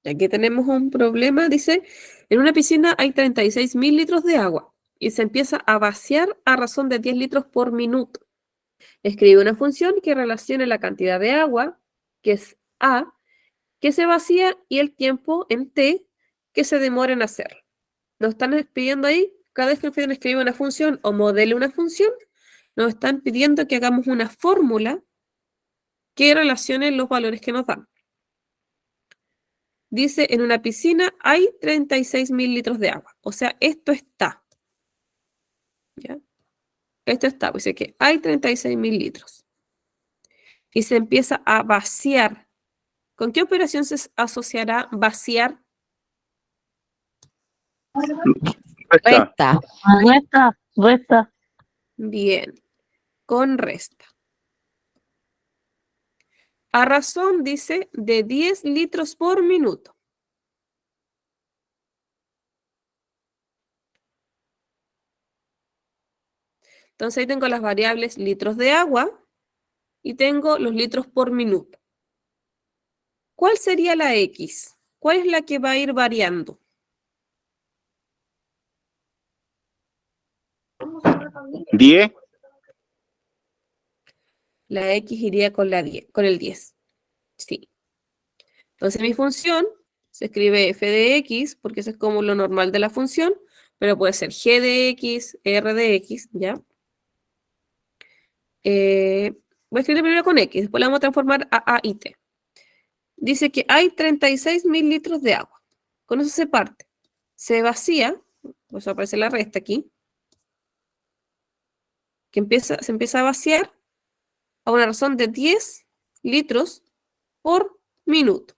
[SPEAKER 5] Aquí tenemos un problema, dice, en una piscina hay 36.000 litros de agua y se empieza a vaciar a razón de 10 litros por minuto. Escribe una función que relacione la cantidad de agua, que es A, que se vacía, y el tiempo en T, que se demora en hacerlo. Nos están pidiendo ahí, cada vez que nos piden escribir una función o modele una función, nos están pidiendo que hagamos una fórmula que relacione los valores que nos dan. Dice, en una piscina hay 36.000 litros de agua. O sea, esto está. ¿Ya? Esto está, pues dice que hay 36.000 litros. Y se empieza a vaciar. ¿Con qué operación se asociará vaciar?
[SPEAKER 8] Resta.
[SPEAKER 4] Resta.
[SPEAKER 5] Bien, con resta. A razón, dice, de 10 litros por minuto. Entonces ahí tengo las variables litros de agua y tengo los litros por minuto. ¿Cuál sería la X? ¿Cuál es la que va a ir variando?
[SPEAKER 9] ¿10?
[SPEAKER 5] La X iría con la 10, con el 10. Sí. Entonces mi función se escribe f de x, porque eso es como lo normal de la función, pero puede ser g de x, r de x, ¿ya? Voy a escribir primero con x, después la vamos a transformar a y t. Dice que hay 36.000 litros de agua. Con eso se parte. Se vacía, pues aparece la resta aquí, que se empieza a vaciar a una razón de 10 litros por minuto.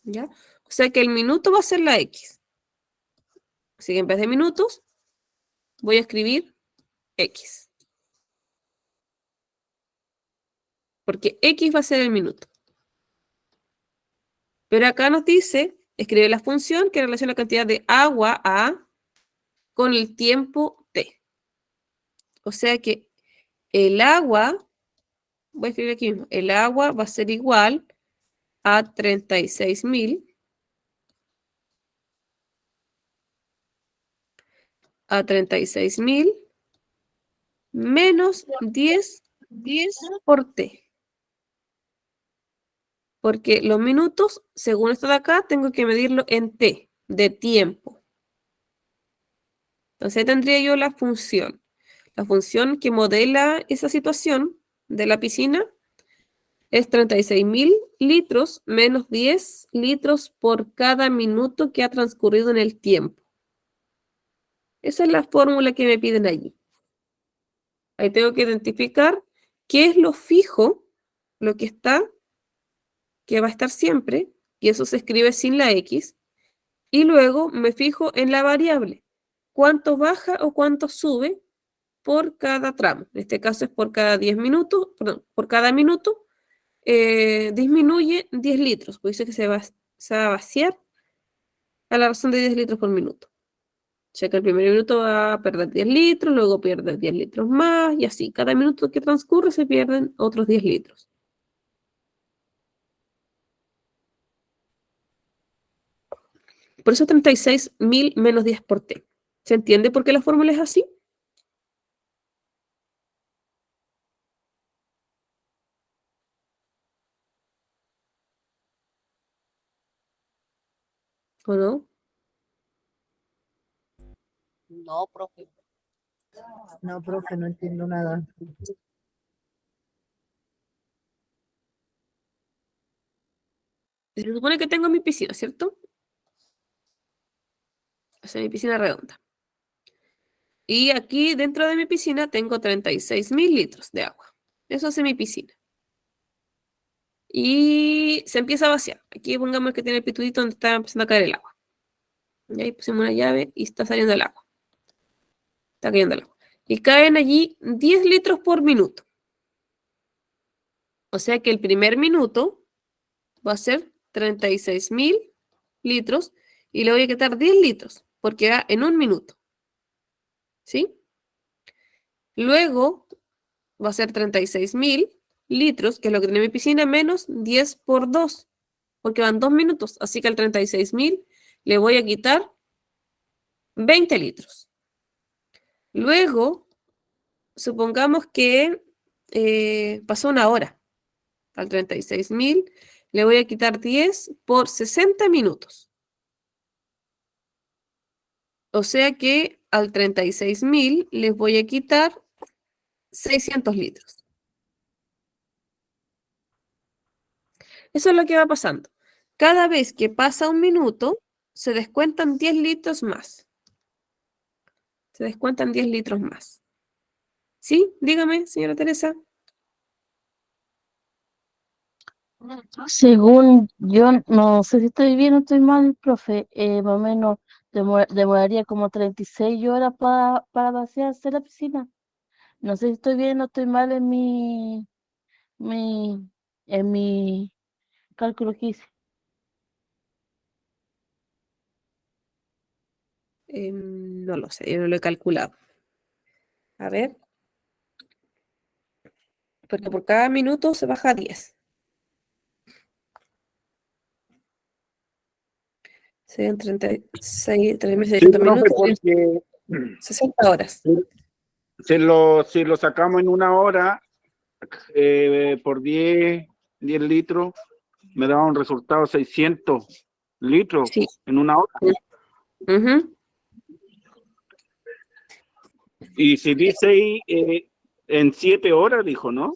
[SPEAKER 5] ¿Ya? O sea que el minuto va a ser la X. Así que en vez de minutos, voy a escribir X. Porque X va a ser el minuto. Pero acá nos dice, escribe la función que relaciona la cantidad de agua A con el tiempo T. O sea que el agua, voy a escribir aquí mismo, el agua va a ser igual a 36.000 menos 10 por T. Porque los minutos, según esto de acá, tengo que medirlo en T, de tiempo. Entonces ahí tendría yo la función. La función que modela esa situación de la piscina es 36.000 litros menos 10 litros por cada minuto que ha transcurrido en el tiempo. Esa es la fórmula que me piden allí. Ahí tengo que identificar qué es lo fijo, lo que está, que va a estar siempre, y eso se escribe sin la X, y luego me fijo en la variable, cuánto baja o cuánto sube por cada tramo. En este caso es por cada 10 minutos, perdón, por cada minuto disminuye 10 litros, porque dice que se va a vaciar a la razón de 10 litros por minuto. O sea que el primer minuto va a perder 10 litros, luego pierde 10 litros más, y así. Cada minuto que transcurre se pierden otros 10 litros. Por eso 36.000 menos 10 por T. ¿Se entiende por qué la fórmula es así? ¿O no?
[SPEAKER 4] No, profe.
[SPEAKER 2] No, profe, no entiendo nada.
[SPEAKER 5] Se supone que tengo mi piscina, ¿cierto? O sea, mi piscina redonda. Y aquí dentro de mi piscina tengo 36.000 litros de agua. Eso hace mi piscina. Y se empieza a vaciar. Aquí pongamos que tiene el pitudito donde está empezando a caer el agua. Y ahí pusimos una llave y está saliendo el agua. Está cayendo el agua. Y caen allí 10 litros por minuto. O sea que el primer minuto va a ser 36.000 litros y le voy a quitar 10 litros porque va en un minuto. ¿Sí? Luego va a ser 36.000 litros, que es lo que tiene mi piscina, menos 10 por 2, porque van 2 minutos. Así que al 36.000 le voy a quitar 20 litros. Luego, supongamos que pasó una hora. Al 36.000 le voy a quitar 10 por 60 minutos. O sea que al 36.000 les voy a quitar 600 litros. Eso es lo que va pasando. Cada vez que pasa un minuto, se descuentan 10 litros más. Se descuentan 10 litros más. ¿Sí? Dígame, señora Teresa.
[SPEAKER 4] Según yo, no sé si estoy bien o estoy mal, profe, más o menos demoraría como 36 horas para vaciarse la piscina. No sé si estoy bien o estoy mal en mi, en mi cálculo que hice.
[SPEAKER 5] No lo sé, yo no lo he calculado.
[SPEAKER 1] A ver. Porque por cada minuto se baja 10. Serían 36, 3.600
[SPEAKER 9] profe,
[SPEAKER 1] minutos,
[SPEAKER 9] porque
[SPEAKER 1] 60 horas.
[SPEAKER 9] si lo sacamos en una hora, por 10 litros, me da un resultado 600 litros
[SPEAKER 1] Sí.
[SPEAKER 9] en una hora.
[SPEAKER 1] Ujú.
[SPEAKER 9] Y si dice ahí, en 7 horas, dijo, ¿no?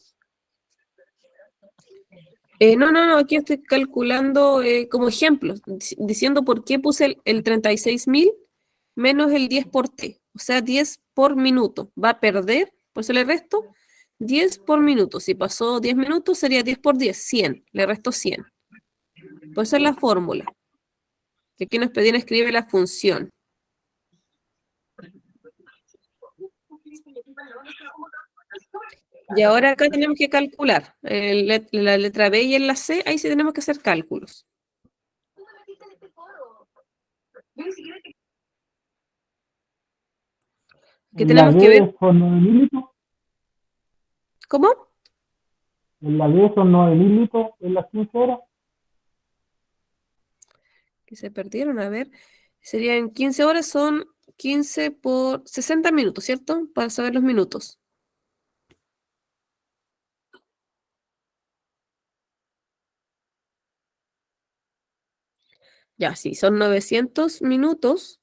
[SPEAKER 1] No, aquí estoy calculando como ejemplos, diciendo por qué puse el 36.000 menos el 10 por T, o sea, 10 por minuto. Va a perder, por eso le resto 10 por minuto. Si pasó 10 minutos, sería 10 por 10, 100. Le resto 100. Pues esa es la fórmula. Que aquí nos pedían escribir la función. Y ahora acá tenemos que calcular. La letra B y en la C, ahí sí tenemos que hacer cálculos. Que
[SPEAKER 7] En la
[SPEAKER 1] tenemos que ver.
[SPEAKER 7] D son 9.000 litros.
[SPEAKER 1] ¿Cómo?
[SPEAKER 7] En la D son 9.000 litros en las 15 horas.
[SPEAKER 1] Que se perdieron, a ver. Serían 15 horas, son 15 por 60 minutos, ¿cierto? Para saber los minutos. Ya, sí, son 900 minutos.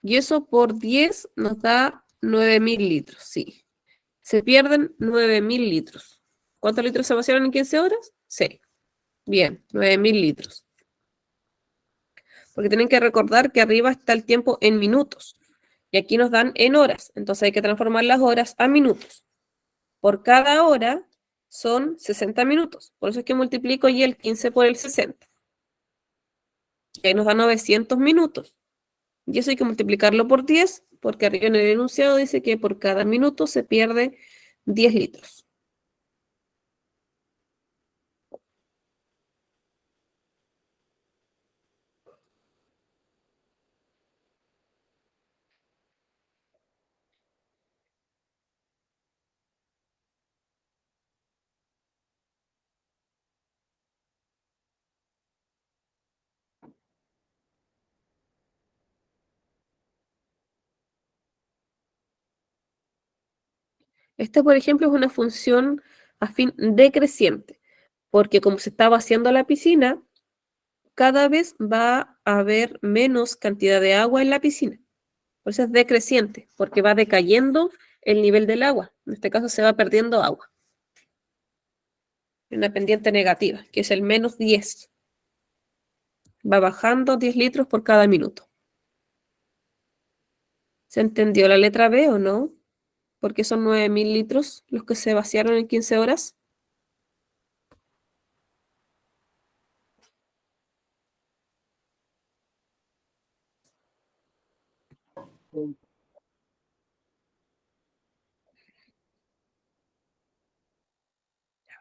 [SPEAKER 1] Y eso por 10 nos da 9.000 litros, sí. Se pierden 9.000 litros. ¿Cuántos litros se vaciaron en 15 horas? Sí. Bien, 9.000 litros. Porque tienen que recordar que arriba está el tiempo en minutos. Y aquí nos dan en horas. Entonces hay que transformar las horas a minutos. Por cada hora son 60 minutos. Por eso es que multiplico y el 15 por el 60. Y ahí nos da 900 minutos. Y eso hay que multiplicarlo por 10, porque arriba en el enunciado dice que por cada minuto se pierde 10 litros. Esta, por ejemplo, es una función afín decreciente, porque como se está vaciando la piscina, cada vez va a haber menos cantidad de agua en la piscina. Por eso es decreciente, porque va decayendo el nivel del agua. En este caso se va perdiendo agua. En una pendiente negativa, que es el menos 10. Va bajando 10 litros por cada minuto. ¿Se entendió la letra B o no? Porque son 9.000 litros los que se vaciaron en 15 horas.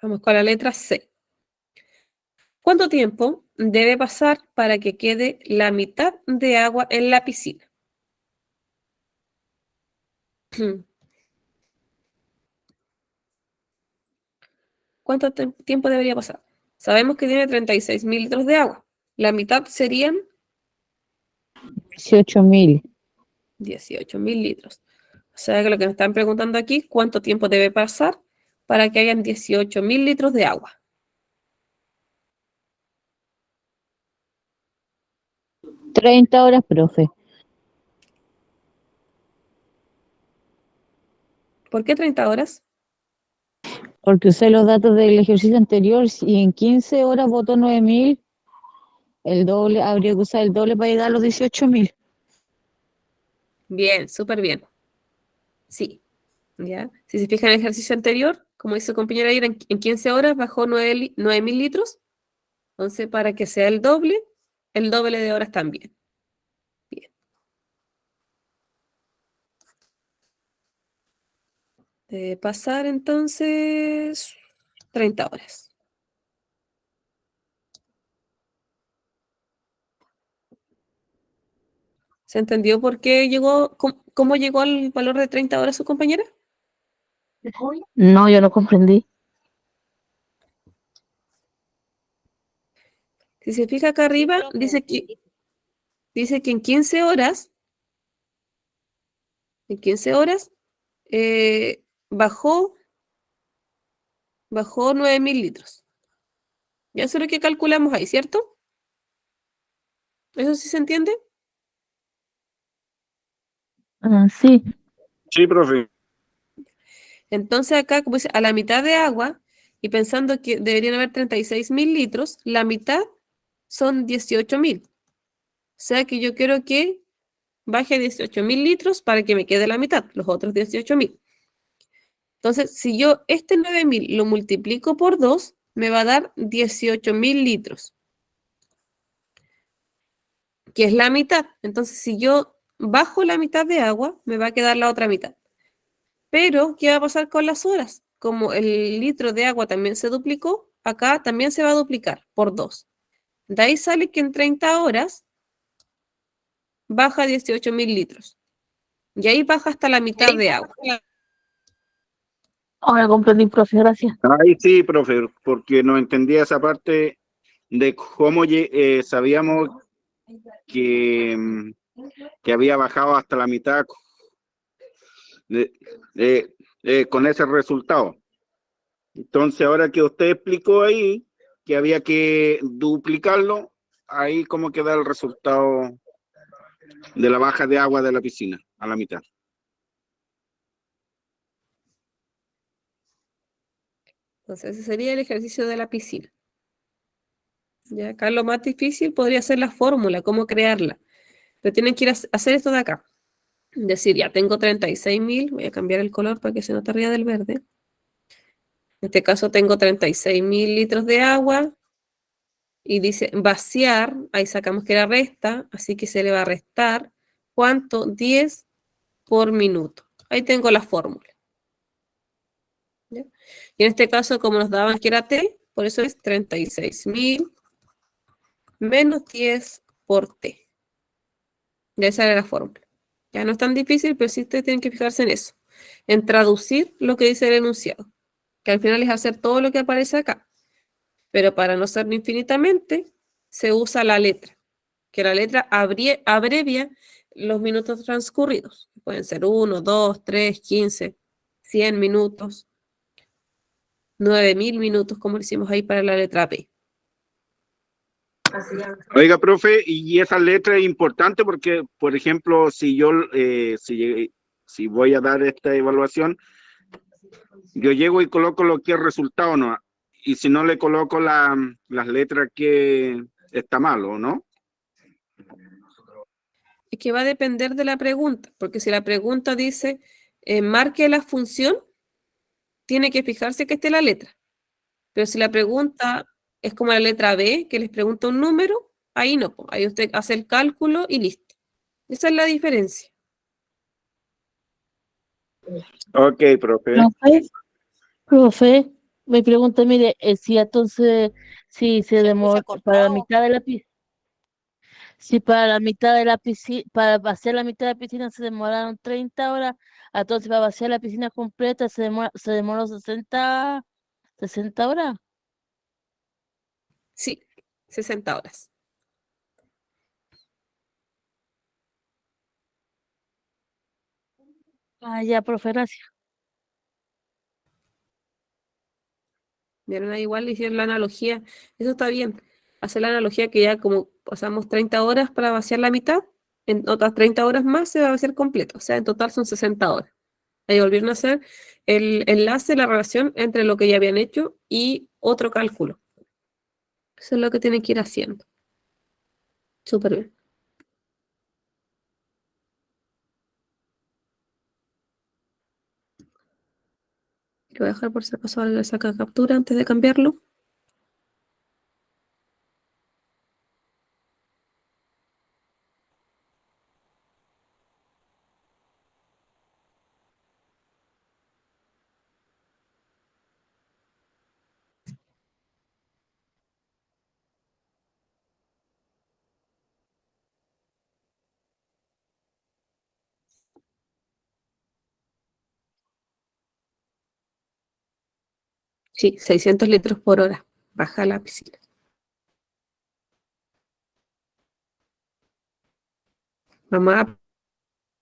[SPEAKER 1] Vamos con la letra C. ¿Cuánto tiempo debe pasar para que quede la mitad de agua en la piscina? ¿Cuánto tiempo debería pasar? Sabemos que tiene 36.000 litros de agua. La mitad serían
[SPEAKER 8] 18.000.
[SPEAKER 1] 18.000 litros. O sea que lo que me están preguntando aquí, ¿cuánto tiempo debe pasar para que hayan 18.000 litros de agua?
[SPEAKER 8] ¿30 horas, profe?
[SPEAKER 1] ¿Por qué 30 horas?
[SPEAKER 8] Porque usé los datos del ejercicio anterior y en 15 horas votó 9.000. El doble, habría que usar el doble para llegar a los 18.000.
[SPEAKER 1] Bien, súper bien. Sí, ¿ya? Si se fijan en el ejercicio anterior, como hizo compañera ayer, en 15 horas bajó 9.000 litros. Entonces, para que sea el doble de horas también. Bien. Debe pasar entonces 30 horas.
[SPEAKER 5] ¿Se entendió por qué llegó, cómo llegó al valor de 30 horas su compañera?
[SPEAKER 4] No, yo no comprendí.
[SPEAKER 5] Si se fija acá arriba, dice que en 15 horas, bajó 9.000 litros. Ya eso es lo que calculamos ahí, ¿cierto? ¿Eso sí se entiende?
[SPEAKER 4] Ah, sí.
[SPEAKER 9] Sí, profe.
[SPEAKER 5] Entonces acá, como dice, a la mitad de agua, y pensando que deberían haber 36.000 litros, la mitad son 18.000. O sea que yo quiero que baje a 18.000 litros para que me quede la mitad, los otros 18.000. Entonces, si yo este 9.000 lo multiplico por 2, me va a dar 18.000 litros, que es la mitad. Entonces, si yo bajo la mitad de agua, me va a quedar la otra mitad. Pero, ¿qué va a pasar con las horas? Como el litro de agua también se duplicó, acá también se va a duplicar por 2. De ahí sale que en 30 horas baja 18.000 litros. Y ahí baja hasta la mitad de agua.
[SPEAKER 4] Ahora comprendí, profe, gracias.
[SPEAKER 9] Ahí sí, profe, porque no entendía esa parte de cómo sabíamos que, que había bajado hasta la mitad con ese resultado. Entonces, ahora que usted explicó ahí que había que duplicarlo, ahí cómo queda el resultado de la baja de agua de la piscina a la mitad.
[SPEAKER 5] Entonces, ese sería el ejercicio de la piscina. Ya acá lo más difícil podría ser la fórmula, cómo crearla. Pero tienen que ir a hacer esto de acá. Decir, ya tengo 36.000, voy a cambiar el color para que se note arriba del verde. En este caso tengo 36.000 litros de agua y dice vaciar, ahí sacamos que era resta, así que se le va a restar, ¿cuánto? 10 por minuto. Ahí tengo la fórmula. ¿Ya? Y en este caso, como nos daban que era T, por eso es 36.000 menos 10 por T. Ya esa era la fórmula. Ya no es tan difícil, pero sí ustedes tienen que fijarse en eso, en traducir lo que dice el enunciado, que al final es hacer todo lo que aparece acá. Pero para no ser infinitamente, se usa la letra, que la letra abrevia los minutos transcurridos. Pueden ser 1, 2, 3, 15, 100 minutos, 9.000 minutos, como lo hicimos ahí para la letra P.
[SPEAKER 9] Oiga, profe, y esa letra es importante porque, por ejemplo, si yo, si voy a dar esta evaluación, yo llego y coloco lo que es resultado, ¿no? Y si no le coloco las letras que está malo, ¿no?
[SPEAKER 5] Es que va a depender de la pregunta, porque si la pregunta dice, marque la función, tiene que fijarse que esté la letra. Pero si la pregunta es como la letra B, que les pregunta un número, ahí no, po, ahí usted hace el cálculo y listo. Esa es la diferencia.
[SPEAKER 9] Ok, profe.
[SPEAKER 4] Profe, me pregunta, mire, si entonces, si se demora para la mitad de la piscina, si para la mitad de la piscina, para vaciar la mitad de la piscina se demoraron 30 horas, entonces para vaciar la piscina completa se demoró 60 horas.
[SPEAKER 5] Sí, 60 horas.
[SPEAKER 4] Ah, ya, profe, gracias.
[SPEAKER 5] Vieron ahí igual hicieron la analogía. Eso está bien. Hacer la analogía que ya como pasamos 30 horas para vaciar la mitad, en otras 30 horas más se va a vaciar completo. O sea, en total son 60 horas. Ahí volvieron a hacer el enlace, la relación entre lo que ya habían hecho y otro cálculo. Eso es lo que tienen que ir haciendo. Súper bien. Lo voy a dejar por si acaso alguien le saca captura antes de cambiarlo. Sí, 600 litros por hora. Baja la piscina. Vamos a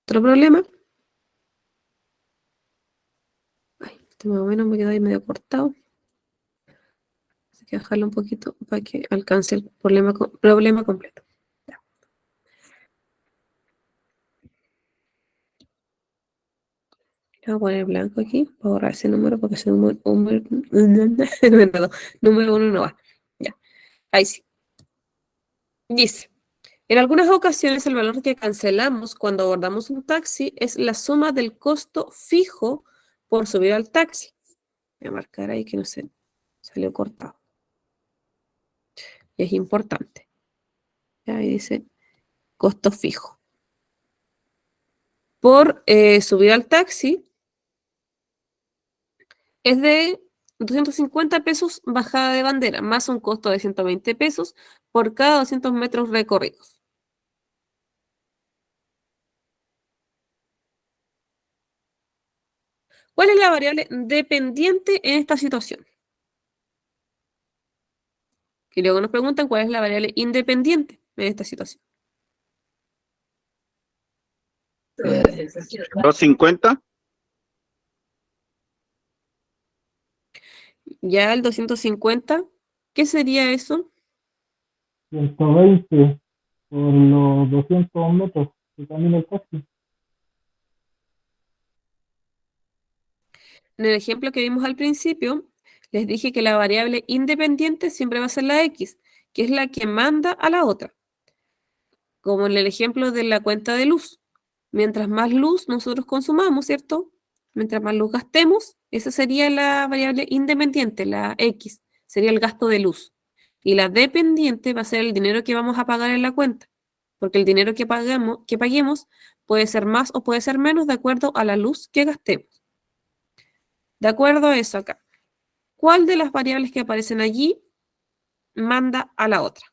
[SPEAKER 5] otro problema. Ay, este más o menos me quedó ahí medio cortado. Hay que bajarlo un poquito para que alcance el problema completo. Ya. Voy a poner blanco aquí para borrar ese número porque ese número número 1 no va. Ya. Ahí sí. Dice, en algunas ocasiones el valor que cancelamos cuando abordamos un taxi es la suma del costo fijo por subir al taxi. Voy a marcar ahí que no se salió cortado. Y es importante. Ya, ahí dice costo fijo. Por subir al taxi es de 250 pesos bajada de bandera, más un costo de 120 pesos por cada 200 metros recorridos. ¿Cuál es la variable dependiente en esta situación? Y luego nos preguntan cuál es la variable independiente en esta situación.
[SPEAKER 9] 250.
[SPEAKER 5] Ya el 250, ¿qué sería eso?
[SPEAKER 7] 120 por los 200 metros que camina el taxi.
[SPEAKER 5] En el ejemplo que vimos al principio, les dije que la variable independiente siempre va a ser la X, que es la que manda a la otra. Como en el ejemplo de la cuenta de luz. Mientras más luz nosotros consumamos, ¿cierto? Mientras más luz gastemos, esa sería la variable independiente, la X, sería el gasto de luz. Y la dependiente va a ser el dinero que vamos a pagar en la cuenta, porque el dinero que paguemos puede ser más o puede ser menos de acuerdo a la luz que gastemos. De acuerdo a eso acá, ¿cuál de las variables que aparecen allí manda a la otra?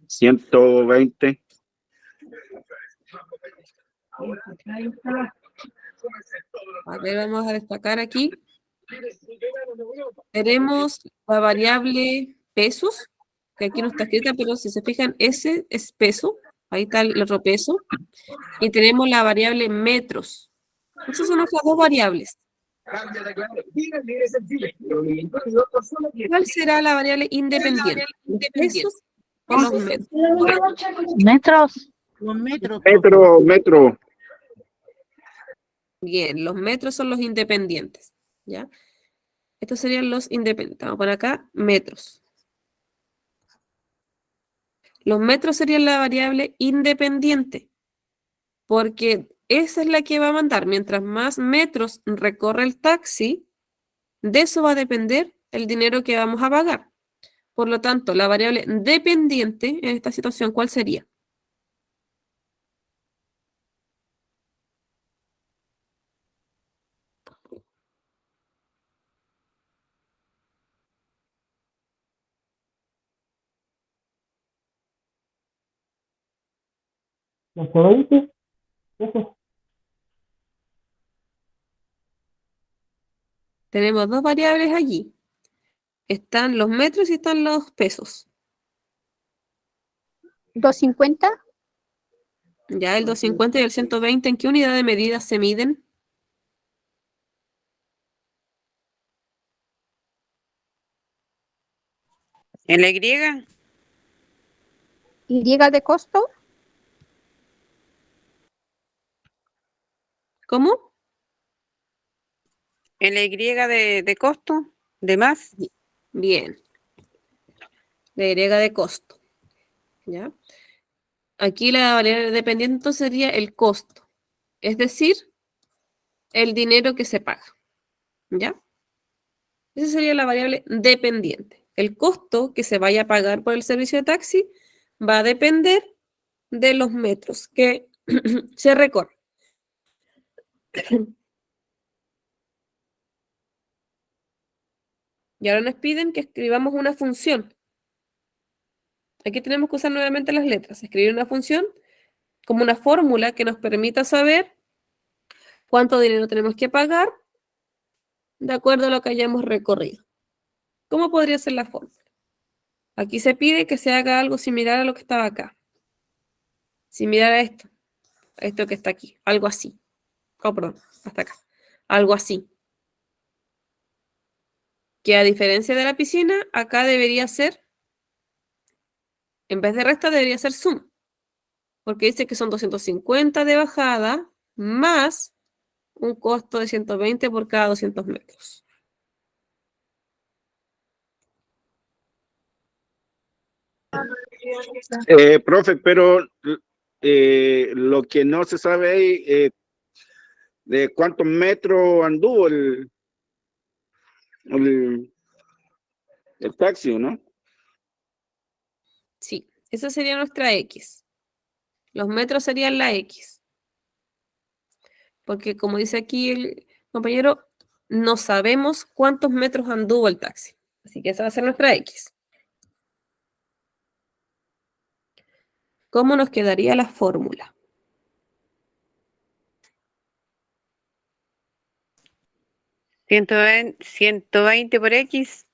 [SPEAKER 9] $120.
[SPEAKER 5] A ver, vamos a destacar aquí. Tenemos la variable pesos, que aquí no está escrita, pero si se fijan, ese es peso. Ahí está el otro peso. Y tenemos la variable metros. Esas son nuestras dos variables. ¿Cuál será la variable independiente? ¿Los pesos o los metros?
[SPEAKER 4] ¿Metros?
[SPEAKER 2] Los metros.
[SPEAKER 9] Metro.
[SPEAKER 5] Bien, los metros son los independientes. ¿Ya? Estos serían los independientes. Vamos a poner acá metros. Los metros serían la variable independiente, porque esa es la que va a mandar. Mientras más metros recorre el taxi, de eso va a depender el dinero que vamos a pagar. Por lo tanto, la variable dependiente en esta situación, ¿cuál sería?
[SPEAKER 7] ¿120? Eso.
[SPEAKER 5] Tenemos dos variables allí. Están los metros y están los pesos.
[SPEAKER 11] 250,
[SPEAKER 5] Ya el 250 y el 120, ¿en qué unidad de medida se miden?
[SPEAKER 6] ¿En la Y?
[SPEAKER 11] Y de costo,
[SPEAKER 5] ¿Cómo?
[SPEAKER 6] ¿En la Y de costo? ¿De más?
[SPEAKER 5] Bien. La Y de costo. ¿Ya? Aquí la variable dependiente entonces sería el costo. Es decir, el dinero que se paga. ¿Ya? Esa sería la variable dependiente. El costo que se vaya a pagar por el servicio de taxi va a depender de los metros que se recorren. Y ahora nos piden que escribamos una función. Aquí tenemos que usar nuevamente las letras. Escribir una función como una fórmula que nos permita saber cuánto dinero tenemos que pagar de acuerdo a lo que hayamos recorrido. ¿Cómo podría ser la fórmula? Aquí se pide que se haga algo similar a lo que estaba acá. Similar a esto que está aquí, algo así. Oh, perdón, hasta acá. Algo así. Que a diferencia de la piscina, acá debería ser, en vez de resta, debería ser suma. Porque dice que son 250 de bajada más un costo de 120 por cada 200 metros.
[SPEAKER 9] Profe, pero lo que no se sabe ahí, de cuántos metros anduvo el taxi, ¿no?
[SPEAKER 5] Sí, esa sería nuestra X. Los metros serían la X. Porque como dice aquí el compañero, no sabemos cuántos metros anduvo el taxi. Así que esa va a ser nuestra X. ¿Cómo nos quedaría la fórmula?
[SPEAKER 6] ¿120 por X?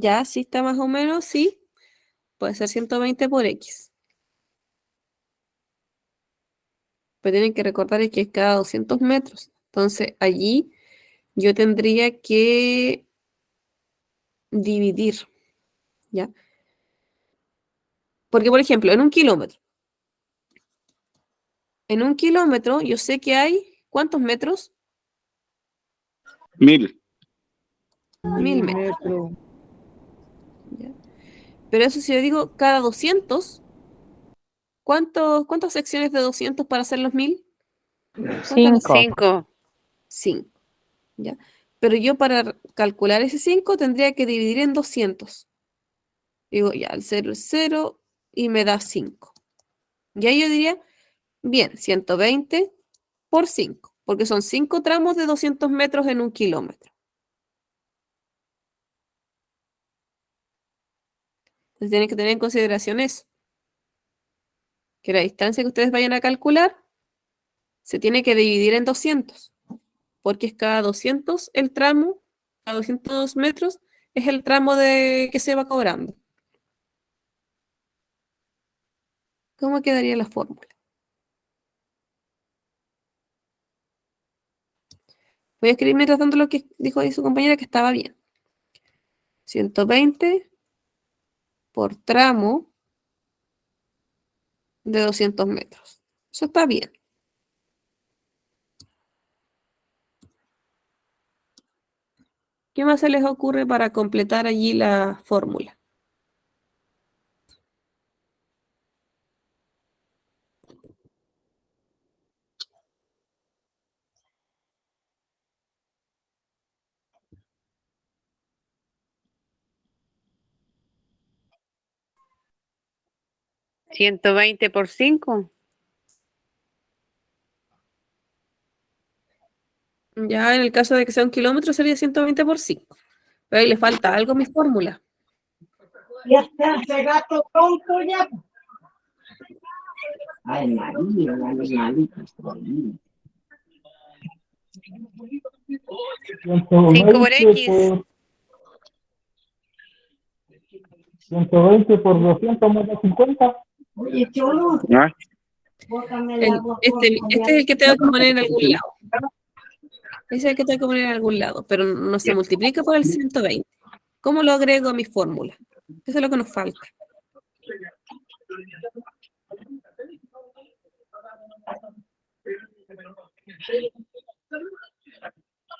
[SPEAKER 5] Ya, sí está más o menos, sí. Puede ser 120 por X. Pero tienen que recordar que es cada 200 metros. Entonces, allí yo tendría que dividir, ¿ya? Porque, por ejemplo, en un kilómetro yo sé que hay, ¿cuántos metros?
[SPEAKER 9] 1000.
[SPEAKER 5] 1000 metros. ¿Ya? Pero eso si yo digo cada 200, ¿cuántas secciones de 200 para hacer los 1000?
[SPEAKER 6] 5.
[SPEAKER 5] 5, ¿ya? Pero yo para calcular ese 5 tendría que dividir en 200. Digo, ya, el 0 es 0 y me da 5. Y ahí yo diría, bien, 120 por 5, porque son 5 tramos de 200 metros en un kilómetro. Entonces tienen que tener en consideración eso. Que la distancia que ustedes vayan a calcular se tiene que dividir en 200, porque es cada 200 el tramo, cada 200 metros es el tramo que se va cobrando. ¿Cómo quedaría la fórmula? Voy a escribir mientras tanto lo que dijo ahí su compañera que estaba bien. 120 por tramo de 200 metros. Eso está bien. ¿Qué más se les ocurre para completar allí la fórmula?
[SPEAKER 6] ¿120 por 5?
[SPEAKER 5] Ya en el caso de que sea un kilómetro sería 120 por 5. Pero ahí le falta algo a mi fórmula.
[SPEAKER 2] Ya está, ese gato tonto ya. Ay, María, la malita.
[SPEAKER 6] 5 por X.
[SPEAKER 7] 120 por 200 más de 50.
[SPEAKER 2] Oye, Cholo,
[SPEAKER 9] ¿Ah?
[SPEAKER 2] bótame la voz.
[SPEAKER 5] Este es el que tengo que poner en algún lado. Ese es el que tengo que poner en algún lado, pero no se multiplica por el 120. ¿Cómo lo agrego a mi fórmula? Eso es lo que nos falta.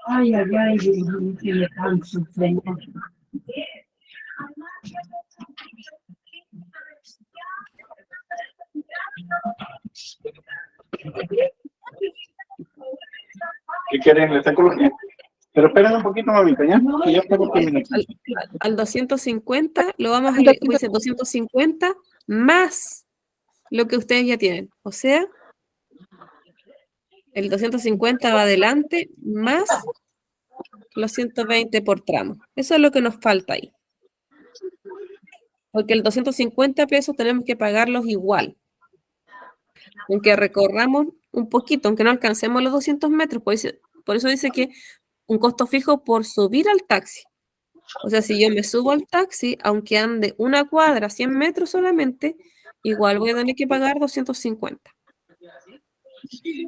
[SPEAKER 2] Ay, ay, ay, que me canso, señor.
[SPEAKER 9] ¿Qué quieren? ¿Le saco los días? Pero esperen un poquito, mamita, ¿ya? Que ya está por terminar.
[SPEAKER 5] Al 250 lo vamos a leer, 250 más lo que ustedes ya tienen. O sea, el 250 va adelante más los 120 por tramo. Eso es lo que nos falta ahí. Porque el 250 pesos tenemos que pagarlos igual. Aunque recorramos un poquito, aunque no alcancemos los 200 metros, por eso dice que un costo fijo por subir al taxi. O sea, si yo me subo al taxi, aunque ande una cuadra, 100 metros solamente, igual voy a tener que pagar 250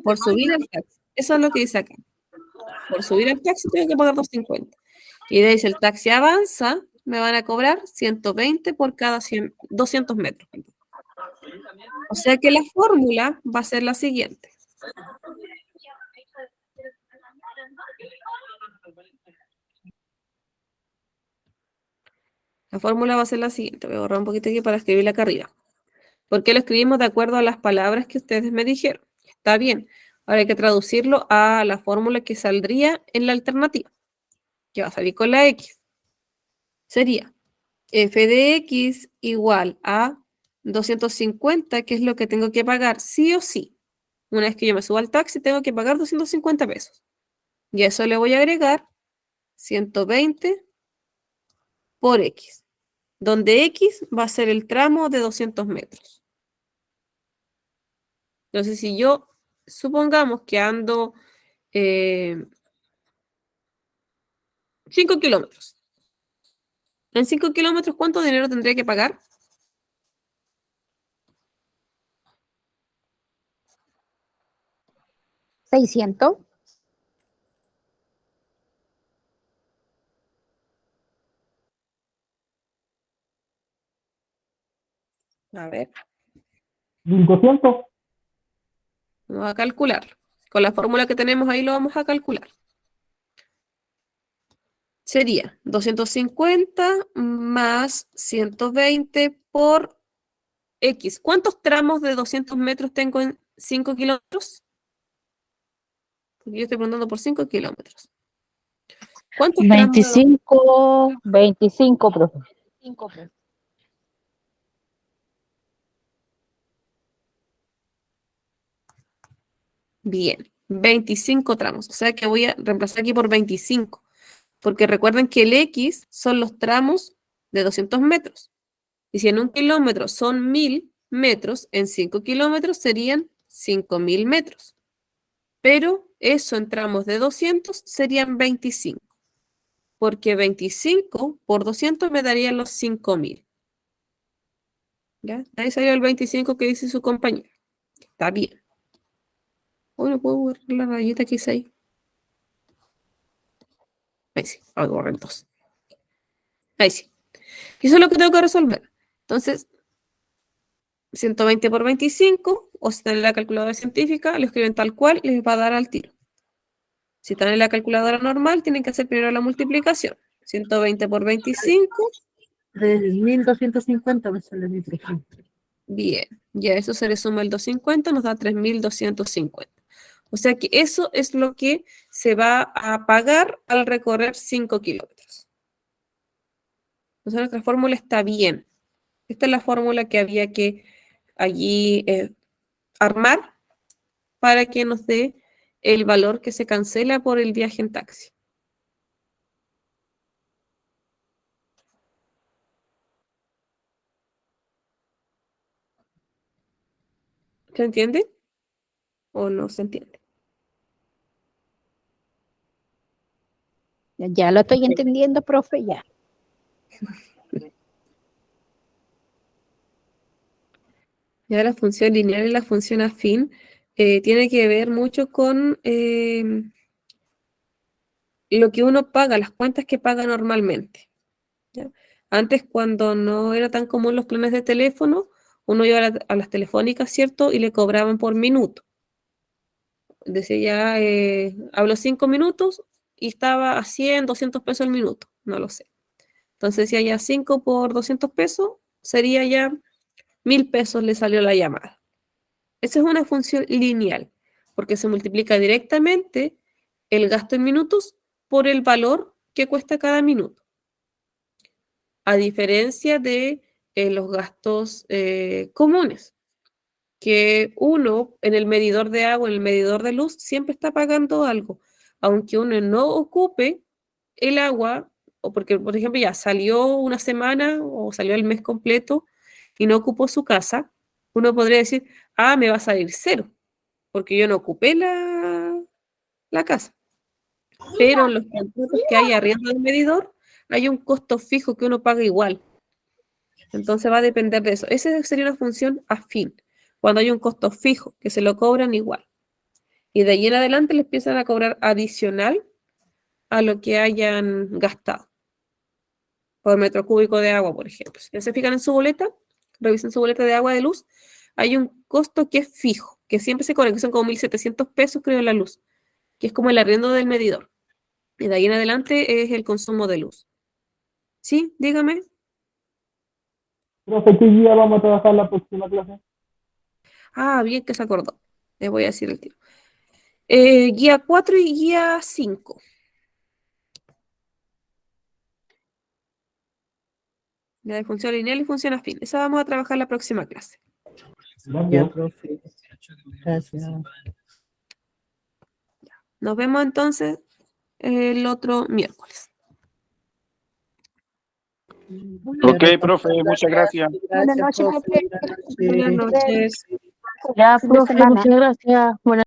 [SPEAKER 5] por subir al taxi. Eso es lo que dice acá. Por subir al taxi tengo que pagar 250. Y de ahí, si el taxi avanza, me van a cobrar 120 por cada 200 metros. O sea que la fórmula va a ser la siguiente. La fórmula va a ser la siguiente. Voy a borrar un poquito aquí para escribirla acá arriba. Porque lo escribimos de acuerdo a las palabras que ustedes me dijeron. Está bien. Ahora hay que traducirlo a la fórmula que saldría en la alternativa. Que va a salir con la X. Sería f de X igual a 250, que es lo que tengo que pagar sí o sí. Una vez que yo me subo al taxi, tengo que pagar 250 pesos. Y a eso le voy a agregar 120 por X, donde X va a ser el tramo de 200 metros. Entonces, si yo, supongamos que ando 5 kilómetros. En 5 kilómetros, ¿cuánto dinero tendría que pagar?
[SPEAKER 11] ¿600?
[SPEAKER 5] A ver,
[SPEAKER 7] 1200.
[SPEAKER 5] vamos a calcularlo. Con la fórmula que tenemos ahí lo vamos a calcular. Sería 250 más 120 por X. ¿Cuántos tramos de 200 metros tengo en 5 kilómetros? Porque yo estoy preguntando por 5 kilómetros. ¿Cuántos tramos de
[SPEAKER 8] 25, profe.
[SPEAKER 5] Bien, 25 tramos. O sea que voy a reemplazar aquí por 25. Porque recuerden que el X son los tramos de 200 metros. Y si en 1 kilómetro son 1000 metros, en 5 kilómetros serían 5000 metros. Pero eso en tramos de 200 serían 25. Porque 25 por 200 me darían los 5000. ¿Ya? Ahí salió el 25 que dice su compañero. Está bien. Hoy no puedo borrar la rayita que hice ahí. Ahí sí, algo borré entonces. Ahí sí. Y eso es lo que tengo que resolver. Entonces, 120 por 25, o si están en la calculadora científica, lo escriben tal cual, les va a dar al tiro. Si están en la calculadora normal, tienen que hacer primero la multiplicación. 120 por 25.
[SPEAKER 2] 3.250 me sale mi profe.
[SPEAKER 5] Bien, ya eso se le suma el 250, nos da 3.250. O sea que eso es lo que se va a pagar al recorrer 5 kilómetros. Entonces nuestra fórmula está bien. Esta es la fórmula que había que allí armar para que nos dé el valor que se cancela por el viaje en taxi. ¿Se entiende? ¿O no se entiende?
[SPEAKER 11] Ya lo estoy entendiendo, profe, ya.
[SPEAKER 5] Ya la función lineal y la función afín tiene que ver mucho con lo que uno paga, las cuentas que paga normalmente. ¿Ya? Antes, cuando no era tan común los planes de teléfono, uno iba a las telefónicas, ¿cierto? Y le cobraban por minuto. Decía ya, hablo 5 minutos y estaba a 100, 200 pesos el minuto, no lo sé. Entonces decía ya 5 por 200 pesos, sería ya 1000 pesos le salió la llamada. Esa es una función lineal, porque se multiplica directamente el gasto en minutos por el valor que cuesta cada minuto. A diferencia de los gastos comunes, que uno en el medidor de agua, en el medidor de luz, siempre está pagando algo. Aunque uno no ocupe el agua o porque, por ejemplo, ya salió una semana o salió el mes completo y no ocupó su casa, uno podría decir, ah, me va a salir 0, porque yo no ocupé la casa. Pero en los contratos que hay arriendo del medidor, hay un costo fijo que uno paga igual. Entonces va a depender de eso. Esa sería una función afín, cuando hay un costo fijo, que se lo cobran igual. Y de ahí en adelante les empiezan a cobrar adicional a lo que hayan gastado. Por metro cúbico de agua, por ejemplo. Si se fijan en su boleta, revisen su boleta de agua de luz, hay un costo que es fijo, que siempre se cobra, que son como 1.700 pesos, creo, la luz, que es como el arriendo del medidor. Y de ahí en adelante es el consumo de luz. ¿Sí? Dígame.
[SPEAKER 7] Profe, ¿qué día vamos a trabajar la próxima clase?
[SPEAKER 5] Ah, bien que se acordó. Les voy a decir el tiro. Guía 4 y guía 5. La de función lineal y función afín. Esa vamos a trabajar la próxima clase.
[SPEAKER 3] Ya, profe. Gracias.
[SPEAKER 5] Nos vemos entonces el otro miércoles.
[SPEAKER 9] Ok, profe, muchas gracias.
[SPEAKER 11] Buenas noches,
[SPEAKER 3] profe.
[SPEAKER 11] profe.
[SPEAKER 3] Buenas noches.
[SPEAKER 5] Buenas noches.
[SPEAKER 4] Ya,
[SPEAKER 11] Fin de
[SPEAKER 4] profe,
[SPEAKER 11] semana.
[SPEAKER 4] muchas gracias. Buenas